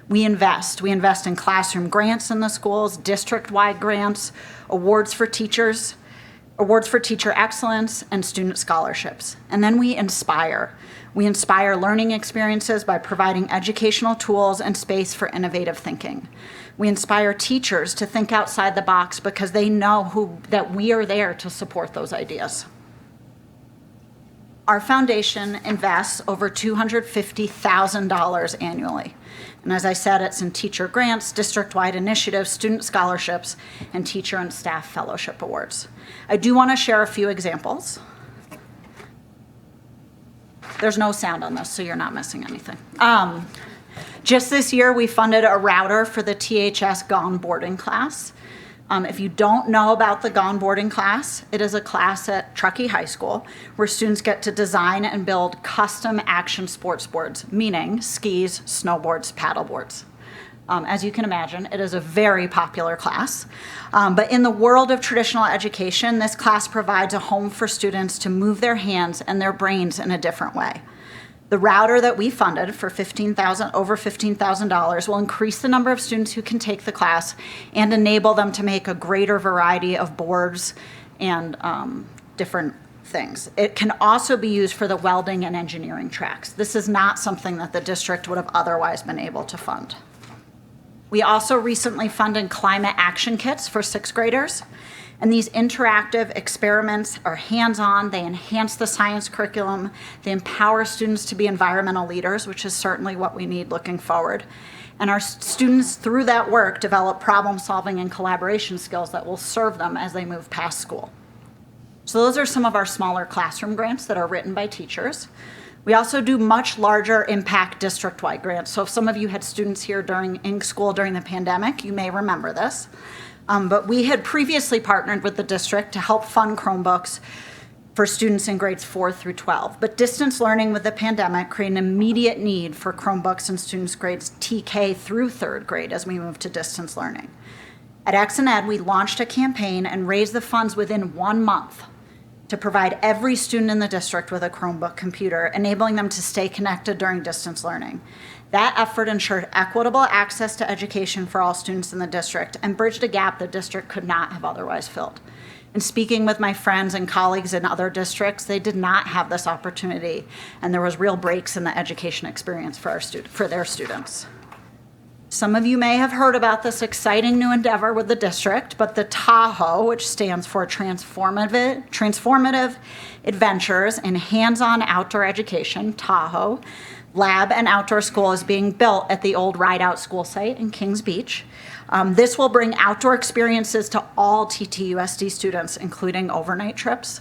We invest in classroom grants in the schools, district-wide grants, awards for teacher excellence, and student scholarships. And then we inspire. We inspire learning experiences by providing educational tools and space for innovative thinking. We inspire teachers to think outside the box because they know that we are there to support those ideas. Our foundation invests over $250,000 annually. And as I said, it's in teacher grants, district-wide initiatives, student scholarships, and teacher and staff fellowship awards. I do want to share a few examples. There's no sound on this, so you're not missing anything. Just this year, we funded a router for the THS Gone Boarding class. If you don't know about the Gone Boarding class, it is a class at Truckee High School where students get to design and build custom action sports boards, meaning skis, snowboards, paddleboards. As you can imagine, it is a very popular class. But in the world of traditional education, this class provides a home for students to move their hands and their brains in a different way. The router that we funded for over $15,000 will increase the number of students who can take the class and enable them to make a greater variety of boards and different things. It can also be used for the welding and engineering tracks. This is not something that the district would have otherwise been able to fund. We also recently funded climate action kits for sixth graders. And these interactive experiments are hands-on, they enhance the science curriculum, they empower students to be environmental leaders, which is certainly what we need looking forward. And our students, through that work, develop problem-solving and collaboration skills that will serve them as they move past school. So those are some of our smaller classroom grants that are written by teachers. We also do much larger impact district-wide grants. So if some of you had students here in school during the pandemic, you may remember this. But we had previously partnered with the district to help fund Chromebooks for students in grades 4 through 12. But distance learning with the pandemic created an immediate need for Chromebooks in students' grades TK through 3rd grade as we moved to distance learning. At Ex&Ed, we launched a campaign and raised the funds within 1 month to provide every student in the district with a Chromebook computer, enabling them to stay connected during distance learning. That effort ensured equitable access to education for all students in the district and bridged a gap the district could not have otherwise filled. And speaking with my friends and colleagues in other districts, they did not have this opportunity, and there was real breaks in the education experience for their students. Some of you may have heard about this exciting new endeavor with the district, but the TAHOE, which stands for Transformative Adventures in Hands-On Outdoor Education, TAHOE, lab and outdoor school is being built at the old Rideout School site in Kings Beach. This will bring outdoor experiences to all TTUSD students, including overnight trips.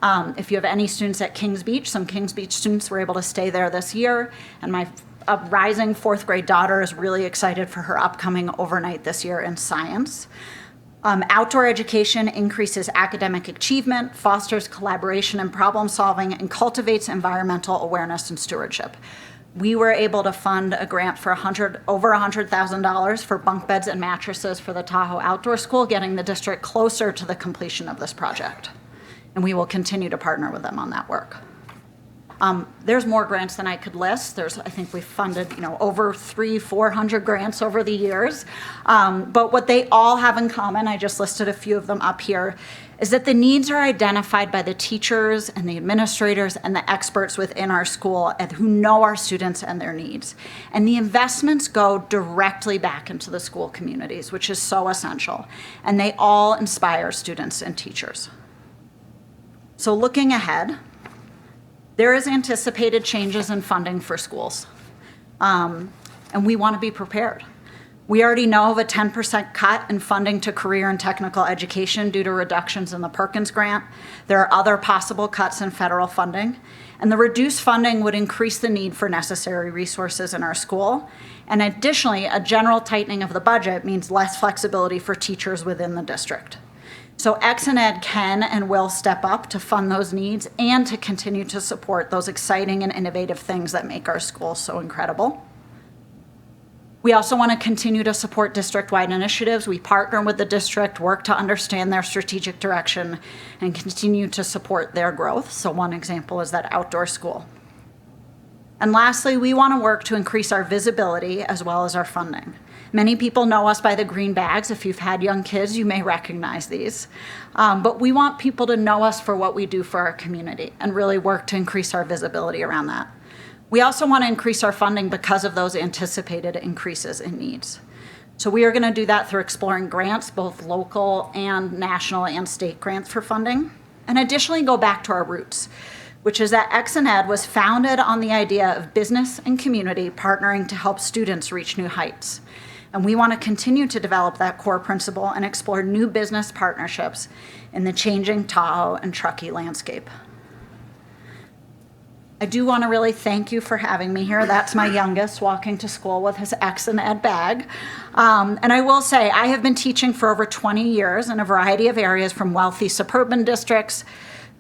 If you have any students at Kings Beach, some Kings Beach students were able to stay there this year, and my rising fourth grade daughter is really excited for her upcoming overnight this year in science. Outdoor education increases academic achievement, fosters collaboration and problem solving, and cultivates environmental awareness and stewardship. We were able to fund a grant for over $100,000 for bunk beds and mattresses for the TAHOE Outdoor School, getting the district closer to the completion of this project. And we will continue to partner with them on that work. There's more grants than I could list. I think we've funded, over 400 grants over the years. But what they all have in common, I just listed a few of them up here, is that the needs are identified by the teachers and the administrators and the experts within our school who know our students and their needs. And the investments go directly back into the school communities, which is so essential. And they all inspire students and teachers. So looking ahead, there is anticipated changes in funding for schools, and we want to be prepared. We already know of a 10% cut in funding to career and technical education due to reductions in the Perkins grant. There are other possible cuts in federal funding, and the reduced funding would increase the need for necessary resources in our school. And additionally, a general tightening of the budget means less flexibility for teachers within the district. So ExxonEd can and will step up to fund those needs and to continue to support those exciting and innovative things that make our schools so incredible. We also want to continue to support district-wide initiatives. We partner with the district, work to understand their strategic direction, and continue to support their growth. So one example is that outdoor school. And lastly, we want to work to increase our visibility as well as our funding. Many people know us by the green bags. If you've had young kids, you may recognize these. But we want people to know us for what we do for our community and really work to increase our visibility around that. We also want to increase our funding because of those anticipated increases in needs. So we are going to do that through exploring grants, both local and national and state grants for funding. And additionally, go back to our roots, which is that ExxonEd was founded on the idea of business and community partnering to help students reach new heights. And we want to continue to develop that core principle and explore new business partnerships in the changing Tahoe and Truckee landscape. I do want to really thank you for having me here. That's my youngest walking to school with his ExxonEd bag. And I will say, I have been teaching for over 20 years in a variety of areas, from wealthy suburban districts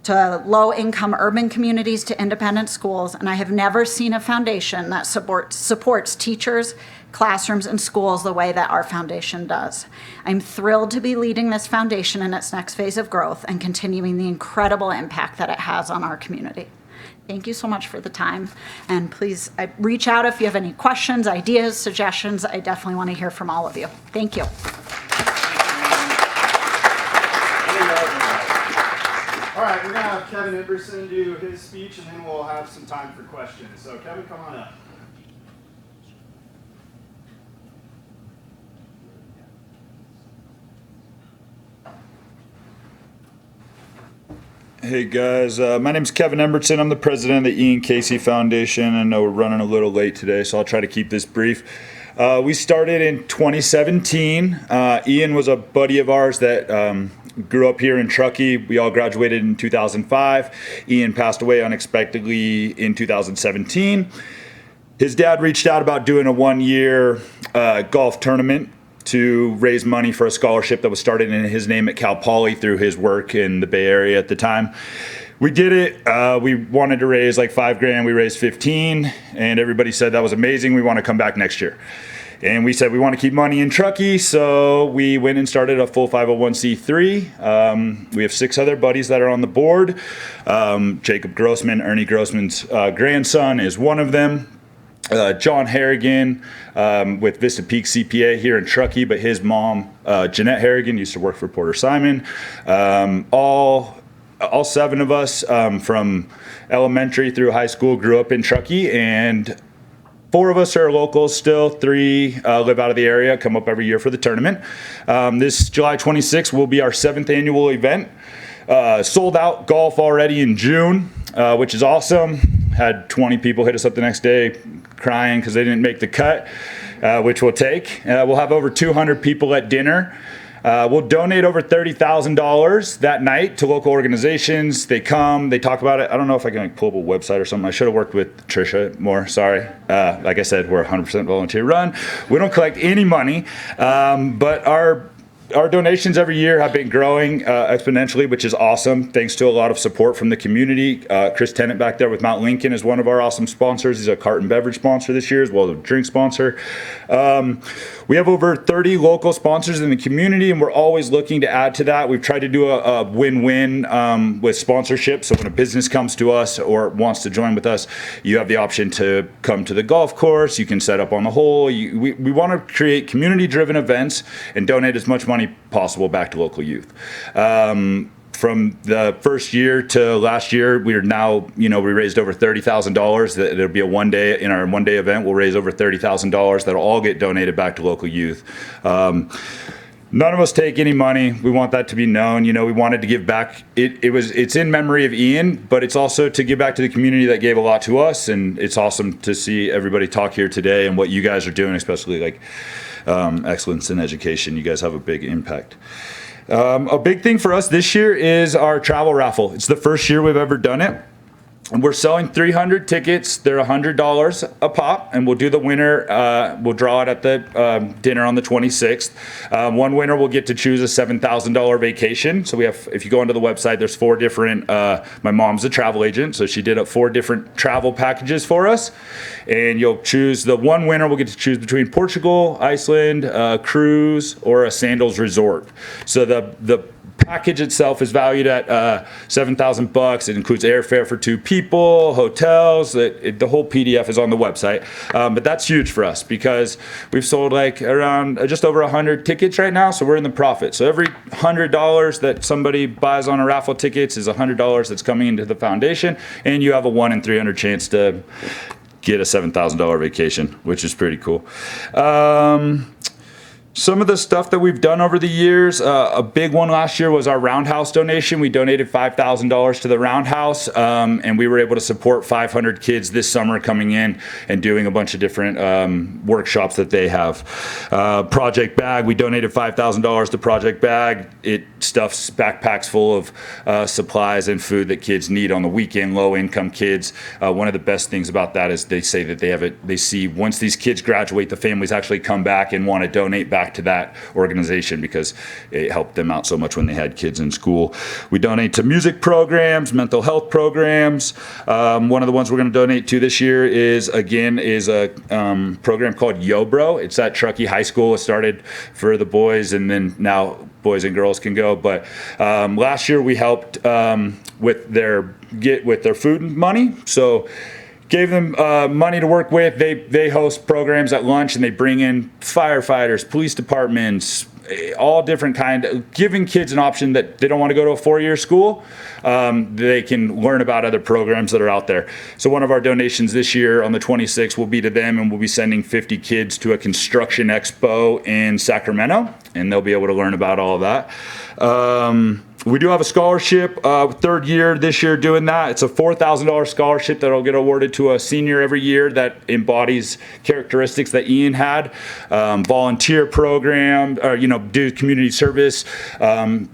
to low-income urban communities to independent schools, and I have never seen a foundation that supports teachers, classrooms, and schools the way that our foundation does. I'm thrilled to be leading this foundation in its next phase of growth and continuing the incredible impact that it has on our community. Thank you so much for the time, and please reach out if you have any questions, ideas, suggestions. I definitely want to hear from all of you. Thank you. All right, we're going to have Kevin Emberson do his speech, and then we'll have some time for questions. So Kevin, come on up. Hey guys, my name is Kevin Emberson. I'm the president of the Ian Casey Foundation. I know we're running a little late today, so I'll try to keep this brief. We started in 2017. Ian was a buddy of ours that grew up here in Truckee. We all graduated in 2005. Ian passed away unexpectedly in 2017. His dad reached out about doing a one-year golf tournament to raise money for a scholarship that was started in his name at Cal Poly through his work in the Bay Area at the time. We did it. We wanted to raise like $5,000. We raised 15, and everybody said that was amazing. We want to come back next year. And we said we want to keep money in Truckee, so we went and started a full 501c3. We have 6 other buddies that are on the board. Jacob Grossman, Ernie Grossman's grandson, is one of them. John Harrigan with Vista Peak CPA here in Truckee, but his mom, Jeanette Harrigan, used to work for Porter Simon. All 7 of us from elementary through high school grew up in Truckee, and 4 of us are locals still. 3 live out of the area, come up every year for the tournament. This July 26th will be our 7th annual event. Sold out golf already in June, which is awesome. Had 20 people hit us up the next day crying because they didn't make the cut, which we'll take. We'll have over 200 people at dinner. We'll donate over $30,000 that night to local organizations. They come, they talk about it. I don't know if I can pull up a website or something. I should have worked with Trisha more, sorry. Like I said, we're 100% volunteer run. We don't collect any money, but our donations every year have been growing exponentially, which is awesome, thanks to a lot of support from the community. Chris Tennant back there with Mount Lincoln is one of our awesome sponsors. He's a cart and beverage sponsor this year, as well as a drink sponsor. We have over 30 local sponsors in the community, and we're always looking to add to that. We've tried to do a win-win with sponsorship. So when a business comes to us or wants to join with us, you have the option to come to the golf course. You can set up on the hole. We want to create community-driven events and donate as much money possible back to local youth. From the first year to last year, we are now, we raised over $30,000. It'll be in our one-day event, we'll raise over $30,000 that'll all get donated back to local youth. None of us take any money. We want that to be known. We wanted to give back. It's in memory of Ian, but it's also to give back to the community that gave a lot to us. And it's awesome to see everybody talk here today and what you guys are doing, especially like excellence in education. You guys have a big impact. A big thing for us this year is our travel raffle. It's the first year we've ever done it. And we're selling 300 tickets. They're $100 a pop, and we'll do the winner. We'll draw it at the dinner on the 26th. One winner will get to choose a $7,000 vacation. So we have, if you go onto the website, there's 4 different. My mom's a travel agent, so she did up 4 different travel packages for us. And you'll choose the one winner. Will get to choose between Portugal, Iceland, a cruise, or a sandals resort. So the package itself is valued at $7,000. It includes airfare for 2 people, hotels. The whole PDF is on the website. But that's huge for us because we've sold like around just over 100 tickets right now. So we're in the profit. So every $100 that somebody buys on a raffle tickets is $100 that's coming into the foundation, and you have a 1 in 300 chance to get a $7,000 vacation, which is pretty cool. Some of the stuff that we've done over the years, a big one last year was our Roundhouse donation. We donated $5,000 to the Roundhouse, and we were able to support 500 kids this summer coming in and doing a bunch of different workshops that they have. Project Bag, we donated $5,000 to Project Bag. It stuffs backpacks full of supplies and food that kids need on the weekend, low-income kids. One of the best things about that is they say that they see once these kids graduate, the families actually come back and want to donate back to that organization because it helped them out so much when they had kids in school. We donate to music programs, mental health programs. One of the ones we're going to donate to this year is a program called Yo Bro. It's at Truckee High School. It started for the boys, and then now boys and girls can go. But last year we helped with their food money. So gave them money to work with. They host programs at lunch, and they bring in firefighters, police departments, all different giving kids an option that they don't want to go to a 4-year school. They can learn about other programs that are out there. So one of our donations this year on the 26th will be to them, and we'll be sending 50 kids to a construction expo in Sacramento, and they'll be able to learn about all of that. We do have a scholarship, 3rd year this year doing that. It's a $4,000 scholarship that'll get awarded to a senior every year that embodies characteristics that Ian had. Volunteer program, or, do community service.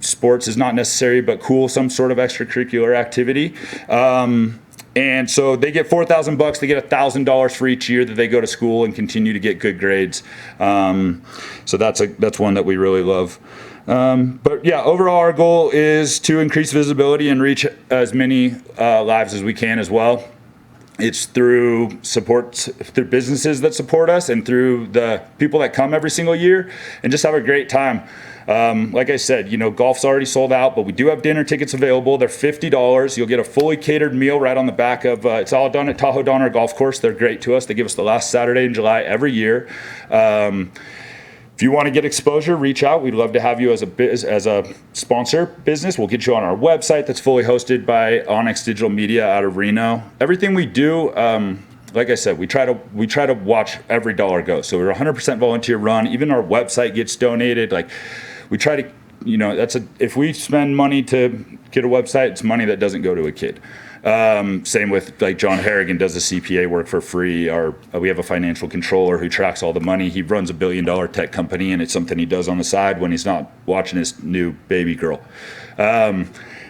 Sports is not necessary, but cool, some sort of extracurricular activity. And so they get $4,000. They get $1,000 for each year that they go to school and continue to get good grades. So that's one that we really love. But yeah, overall our goal is to increase visibility and reach as many lives as we can as well. It's through businesses that support us and through the people that come every single year and just have a great time. Like I said, golf's already sold out, but we do have dinner tickets available. They're $50. You'll get a fully catered meal right on the back of, it's all done at Tahoe Donner Golf Course. They're great to us. They give us the last Saturday in July every year. If you want to get exposure, reach out. We'd love to have you as a sponsor business. We'll get you on our website that's fully hosted by Onyx Digital Media out of Reno. Everything we do, like I said, we try to watch every dollar go. So we're 100% volunteer run. Even our website gets donated. Like we try to, if we spend money to get a website, it's money that doesn't go to a kid. Same with like John Harrigan does the CPA work for free. We have a financial controller who tracks all the money. He runs $1 billion tech company, and it's something he does on the side when he's not watching his new baby girl.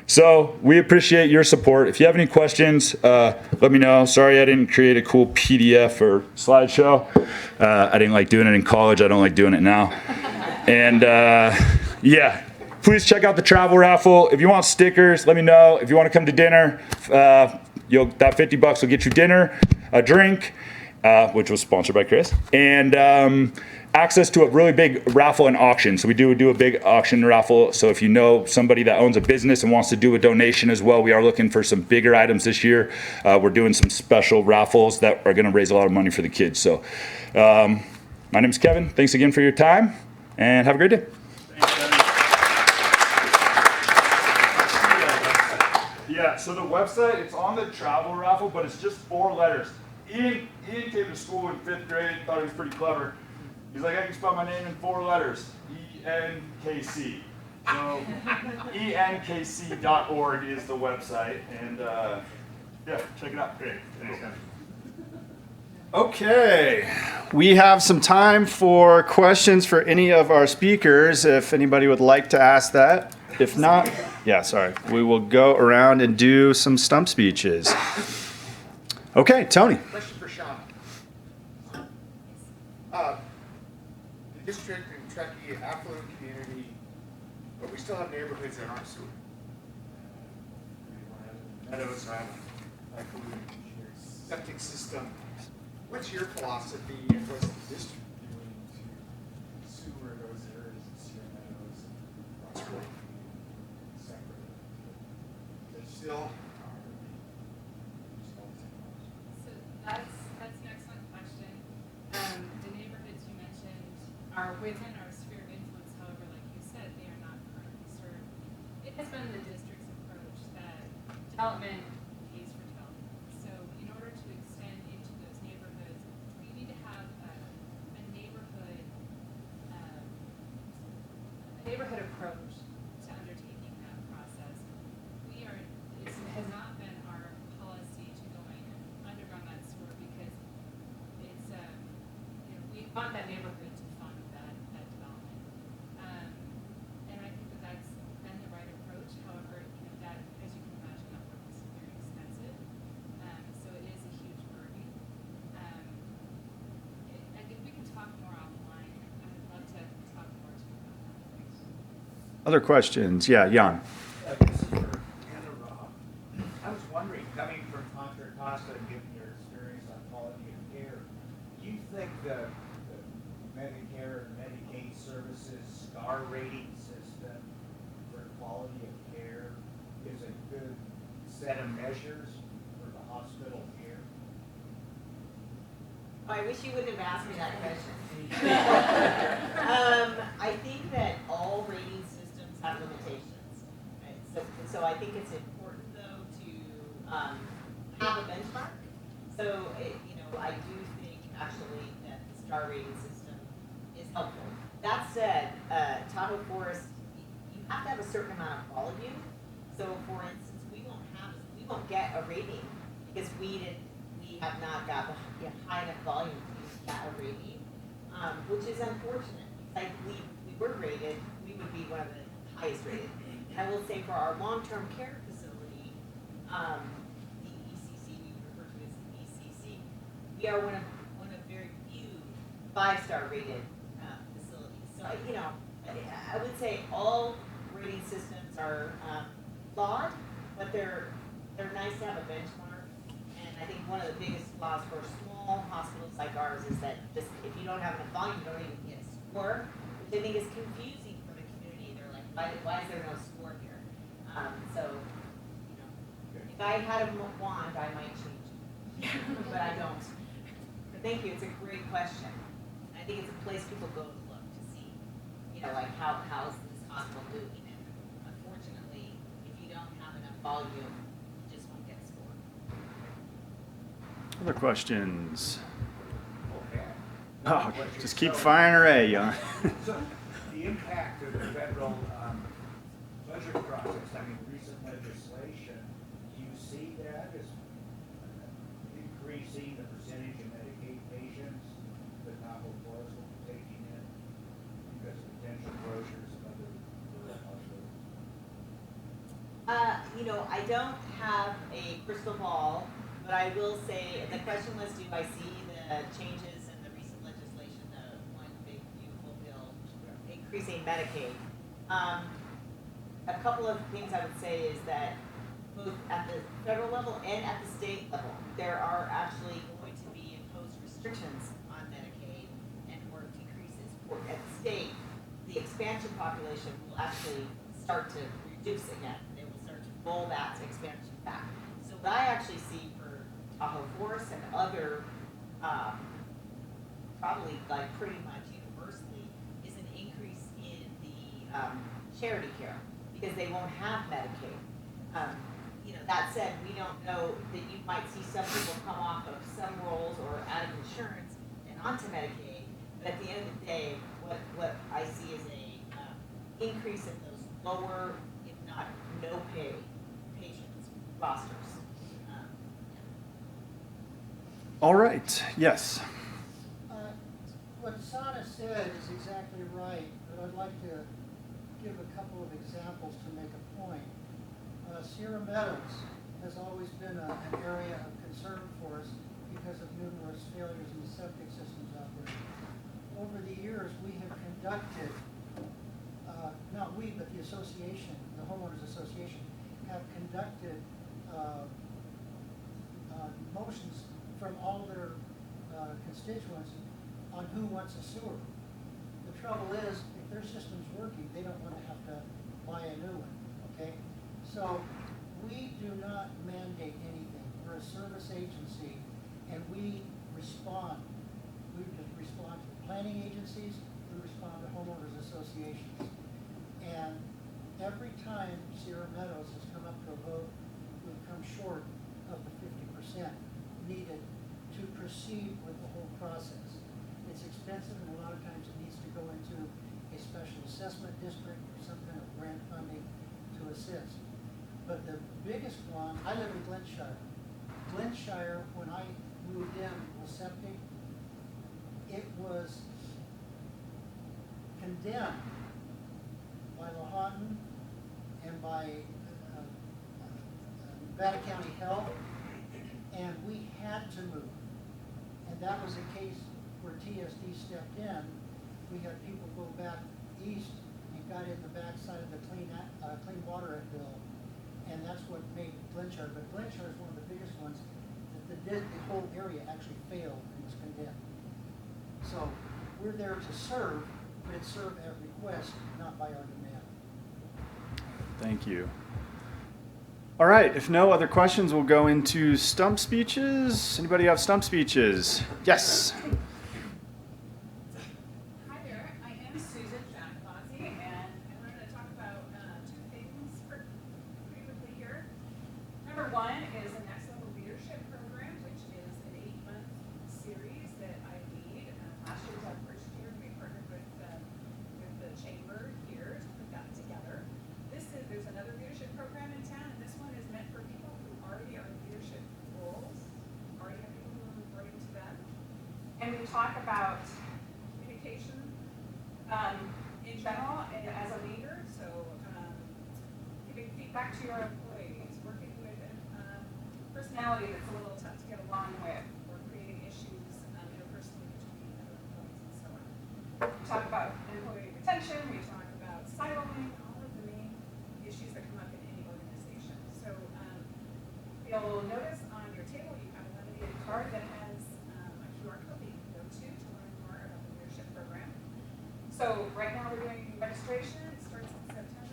So we appreciate your support. If you have any questions, let me know. Sorry I didn't create a cool PDF or slideshow. I didn't like doing it in college. I don't like doing it now. And yeah. Please check out the travel raffle. If you want stickers, let me know. If you want to come to dinner, that $50 will get you dinner, a drink, which was sponsored by Chris, and access to a really big raffle and auction. So we do a big auction raffle. So if you know somebody that owns a business and wants to do a donation as well, we are looking for some bigger items this year. We're doing some special raffles that are going to raise a lot of money for the kids. So my name is Kevin. Thanks again for your time, and have a great day. Yeah, so the website, it's on the travel raffle, but it's just 4 letters. Ian came to school in 5th grade, thought he was pretty clever. He's like, I can spell my name in 4 letters, E-N-K-C. So enkc.org is the website, and yeah, check it out. Great, thanks. Okay, we have some time for questions for any of our speakers, if anybody would like to ask that. If not, we will go around and do some stump speeches. Okay, Tony. Question for Sean. The district in Truckee, affluent community, but we still have neighborhoods that aren't sewer. Meadows have like a septic system. What's your philosophy? Was the district doing to sewer those areas and sewer meadows and separate? There's still. So that's an excellent question. The neighborhoods you mentioned are within our sphere of influence. However, like you said, they are not currently served. It has been the district's approach that development pays for development. So in order to extend into those neighborhoods, we need to have a neighborhood approach to undertaking that process. It has not been our policy to go in and underground that sewer because it's, we want that neighborhood to fund that development. And I think that's been the right approach. However, that, as you can imagine, that work is very expensive. So it is a huge burden. I think we can talk more offline. I would love to talk more to you about that. Other questions? Yeah, Jan. This is for Anna Robb. I was wondering, coming from Contra Costa and given your experience on quality of care, do you think the Medicare and Medicaid services star rating system for quality of care is a good set of measures for the hospital care? I wish you wouldn't have asked me that question. I think that all rating systems have limitations. Right? So I think it's important though to have a benchmark. So I do think actually that the star rating system is helpful. That said, Tahoe Forest, you have to have a certain amount of volume. So for instance, we won't get a rating because we have not got the high enough volume to get a rating, which is unfortunate. Like we were rated, we would be one of the highest rated. I will say for our long-term care facility, the ECC, we refer to as the ECC, we are one of very few 5-star rated facilities. So I would say all rating systems are flawed, but they're nice to have a benchmark. And I think one of the biggest flaws for small hospitals like ours is that just if you don't have enough volume, you don't even get a score, which I think is confusing for the community why is there no score here? So, you know, if I had a wand, I might change it, but I don't. But thank you, it's a great question. I think it's a place people go to look to see, you know, like how is this hospital doing? And unfortunately, if you don't have enough volume, you just won't get scored. Other questions? Okay. Oh, just keep firing away, young. So the impact of the federal budget process, I mean, recent legislation, do you see that as increasing the percentage of Medicaid patients that Tahoe Forest will be taking in because of potential closures of other rural hospitals? You know, I don't have a crystal ball, but I will say, the question was, do I see the changes in the recent legislation, the one big beautiful bill increasing Medicaid? A couple of things I would say is that both at the federal level and at the state level, there are actually going to be imposed restrictions on Medicaid and or decreases. At the state, the expansion population will actually start to reduce again. They will start to roll that expansion back. So what I actually see for Tahoe Forest and other, probably like pretty much universally, is an increase in the charity care because they won't have Medicaid. You know, that said, we don't know that you might see some people come off of some rolls or out of insurance and onto Medicaid. But at the end of the day, what I see is a increase in those lower, if not no pay patients rosters. All right, yes. What Sana said is exactly right, but I'd like to give a couple of examples to make a point. Sierra Meadows has always been an area of concern for us because of numerous failures in the septic systems out there. Over the years, we have conducted, not we, but the association, the homeowners association, have conducted motions from all their constituents on who wants a sewer. The trouble is, if their system's working, they don't want to have to buy a new one, okay? So we do not mandate anything. We're a service agency, and we respond. We just respond to the planning agencies, we respond to homeowners associations. And every time Sierra Meadows has come up to a vote, we've come short of the 50% needed to proceed with the whole process. It's expensive, and a lot of times it needs to go into a special assessment district or some kind of grant funding to assist. But the biggest one, I live in Glenshire. Glenshire, when I moved in, was septic. It was condemned by Lahontan and by Nevada County Health, and we had to move. And that was a case where TSD stepped in. We had people go back east and got in the backside of the Clean Water Act bill. And that's what made Glenshire. But Glenshire is one of the biggest ones that the whole area actually failed and was condemned. So we're there to serve, but it's served at request, not by our demand. Thank you. All right, if no other questions, we'll go into stump speeches. Anybody have stump speeches? Yes. Hi there, I am Susan Jacobazzi, and I wanted to talk about two things pretty quickly here. Number one is the Next Level Leadership Program, which is an 8-month series that I lead. Last year was our first year, and we partnered with the chamber here to put that together. There's another leadership program in town, and this one is meant for people who already are in leadership roles, already have people who are reporting to them. And we talk about communication in general and as a leader, so giving feedback to your employees, working with personality that's a little tough to get along with, or creating issues interpersonally between other employees and so on. We talk about employee retention, we talk about siloing, all of the main issues that come up in any organization. So you'll notice on your table you have a laminated card that has a QR code that you can go to learn more about the leadership program. So right now we're doing registration. It starts in September.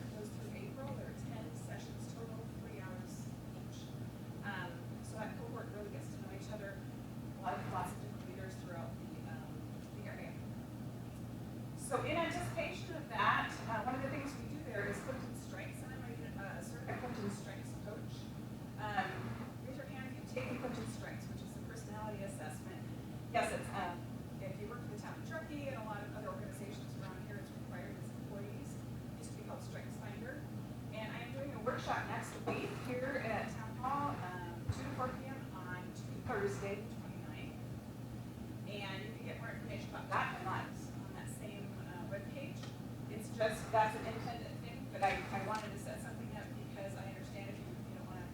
But I wanted to set something up because I understand if you don't want to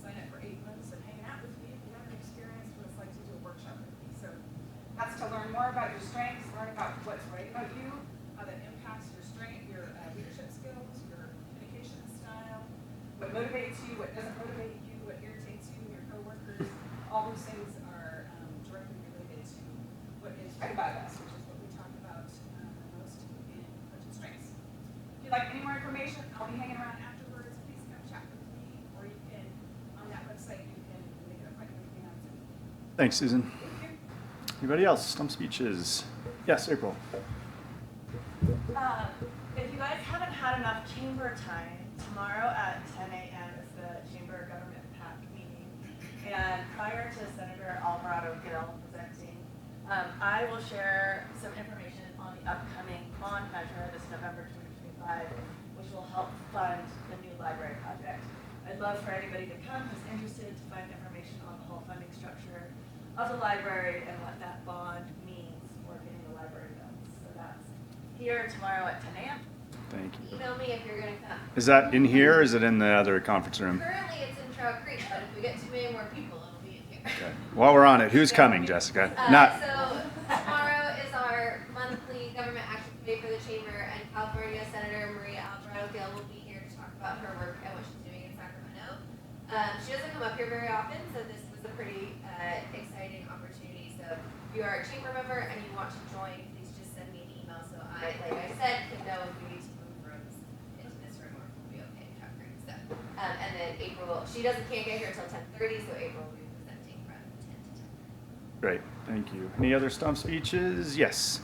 sign up for 8 months of hanging out with me, if you haven't experienced what it's like to do a workshop with me. So that's to learn more about your strengths, learn about what's right about you, how that impacts your strength, your leadership skills, your communication style, what motivates you, what doesn't motivate you, what irritates you, your coworkers. All those things are directly related to what is right about us, which is what we talk about the most in Coaching Strengths. If you'd like any more information, I'll be hanging around afterwards. Please come chat with me, or you can, on that website, you can make an appointment with me on Zoom. Thanks, Susan. Thank you. Anybody else? Stump speeches. Yes, April. If you guys haven't had enough chamber time, tomorrow at 10 a.m. is the Chamber Government PAC meeting. And prior to Senator Alvarado Gill presenting, I will share some information on the upcoming bond measure this November 2025, which will help fund the new library project. I'd love for anybody to come who's interested to find information on the whole funding structure of the library and what that bond means for getting the library done. So that's here tomorrow at 10 a.m. Thank you. Email me if you're gonna come. Is that in here or is it in the other conference room? Currently, it's in Trout Creek, but if we get too many more people, it'll be in here. Okay. While we're on it, who's coming, Jessica? Not. So tomorrow is our monthly government action committee for the chamber, and California Senator Maria Alvarado Gill will be here to talk about her work and what she's doing in Sacramento. She doesn't come up here very often, so this was a pretty exciting opportunity. So if you are a chamber member and you want to join, please just send me an email so I, like I said, can know if we need to move rooms into this room or if we'll be okay in Trout Creek. So, and then April, can't get here until 10:30, so April will be presenting from 10 to 10. Great. Thank you. Any other stump speeches? Yes.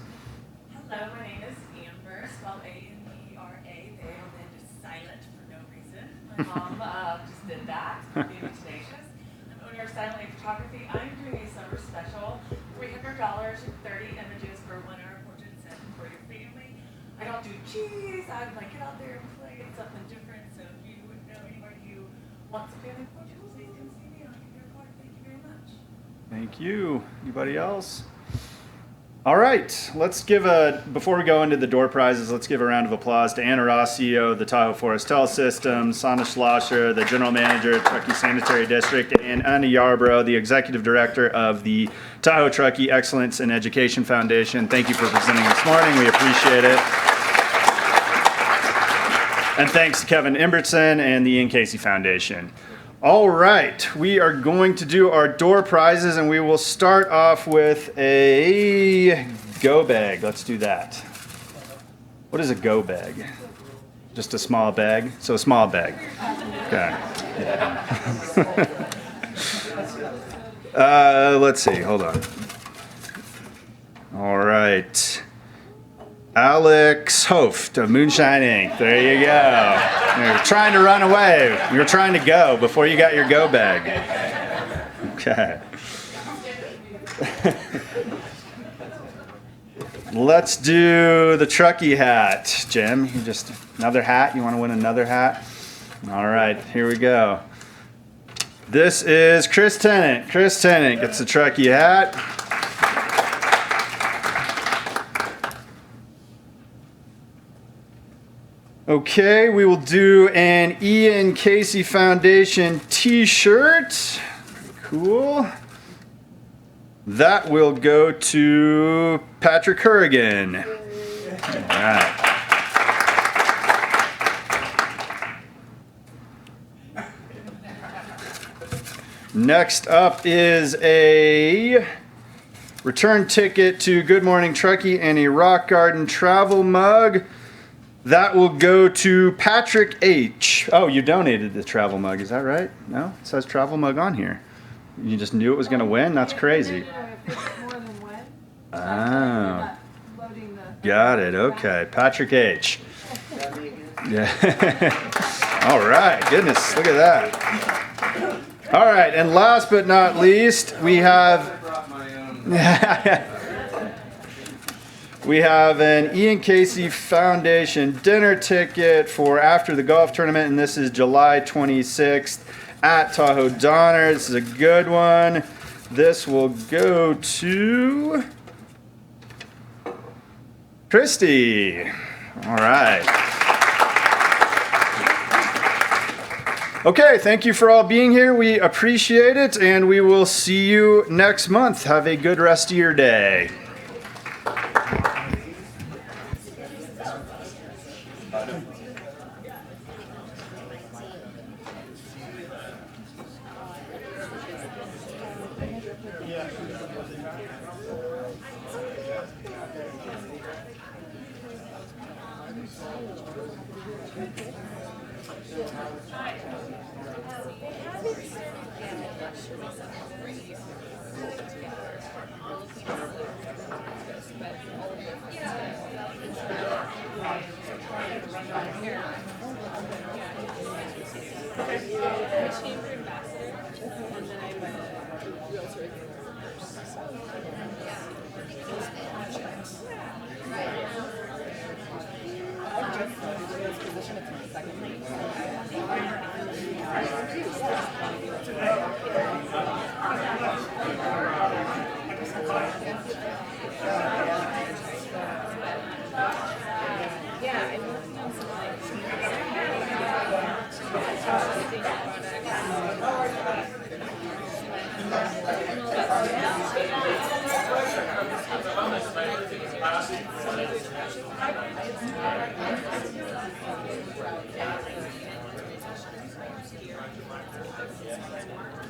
Hello, my name is Amber, spelled A-M-B-E-R-A. They are then just silent for no reason. My mom just did that, being tenacious. I'm owner of Silent Lake Photography. I'm doing a summer special, $300 and 30 images for 1 hour portrait session for your family. I don't do cheese. I'd like get out there and play. It's something different. So if you would know anybody who wants a family portrait, please come see me. I'll give you a card. Thank you very much. Thank you. Anybody else? All right, before we go into the door prizes, let's give a round of applause to Anna Ross, CEO of the Tahoe Forest Health System, Sana Schlosser, the General Manager of Truckee Sanitary District, and Anna Yarbrough, the Executive Director of the Tahoe Truckee Excellence in Education Foundation. Thank you for presenting this morning. We appreciate it. And thanks to Kevin Imbertson and the Ian Casey Foundation. All right, we are going to do our door prizes, and we will start off with a go bag. Let's do that. What is a go bag? Just a small bag? So a small bag. Okay. Yeah. Let's see, hold on. All right. Alex Hoft of Moonshine Inc. There you go. You're trying to run away. You're trying to go before you got your go bag. Okay. Let's do the Truckee hat. Jim, you just another hat? You want to win another hat? All right, here we go. This is Chris Tennant. Chris Tennant gets the Truckee hat. Okay, we will do an Ian Casey Foundation t-shirt. Cool. That will go to Patrick Hurrigan. All right. Next up is a return ticket to Good Morning Truckee and a Rock Garden travel mug. That will go to Patrick H. Oh, you donated the travel mug, is that right? No? It says travel mug on here. You just knew it was going to win? That's crazy. Oh. Got it. Okay. Patrick H. Yeah. All right. Goodness. Look at that. All right. And last but not least, we have... We have an Ian Casey Foundation dinner ticket for after the golf tournament, and this is July 26th at Tahoe Donner. This is a good one. This will go to Christy. All right. Okay, thank you for all being here. We appreciate it, and we will see you next month. Have a good rest of your day. Smart.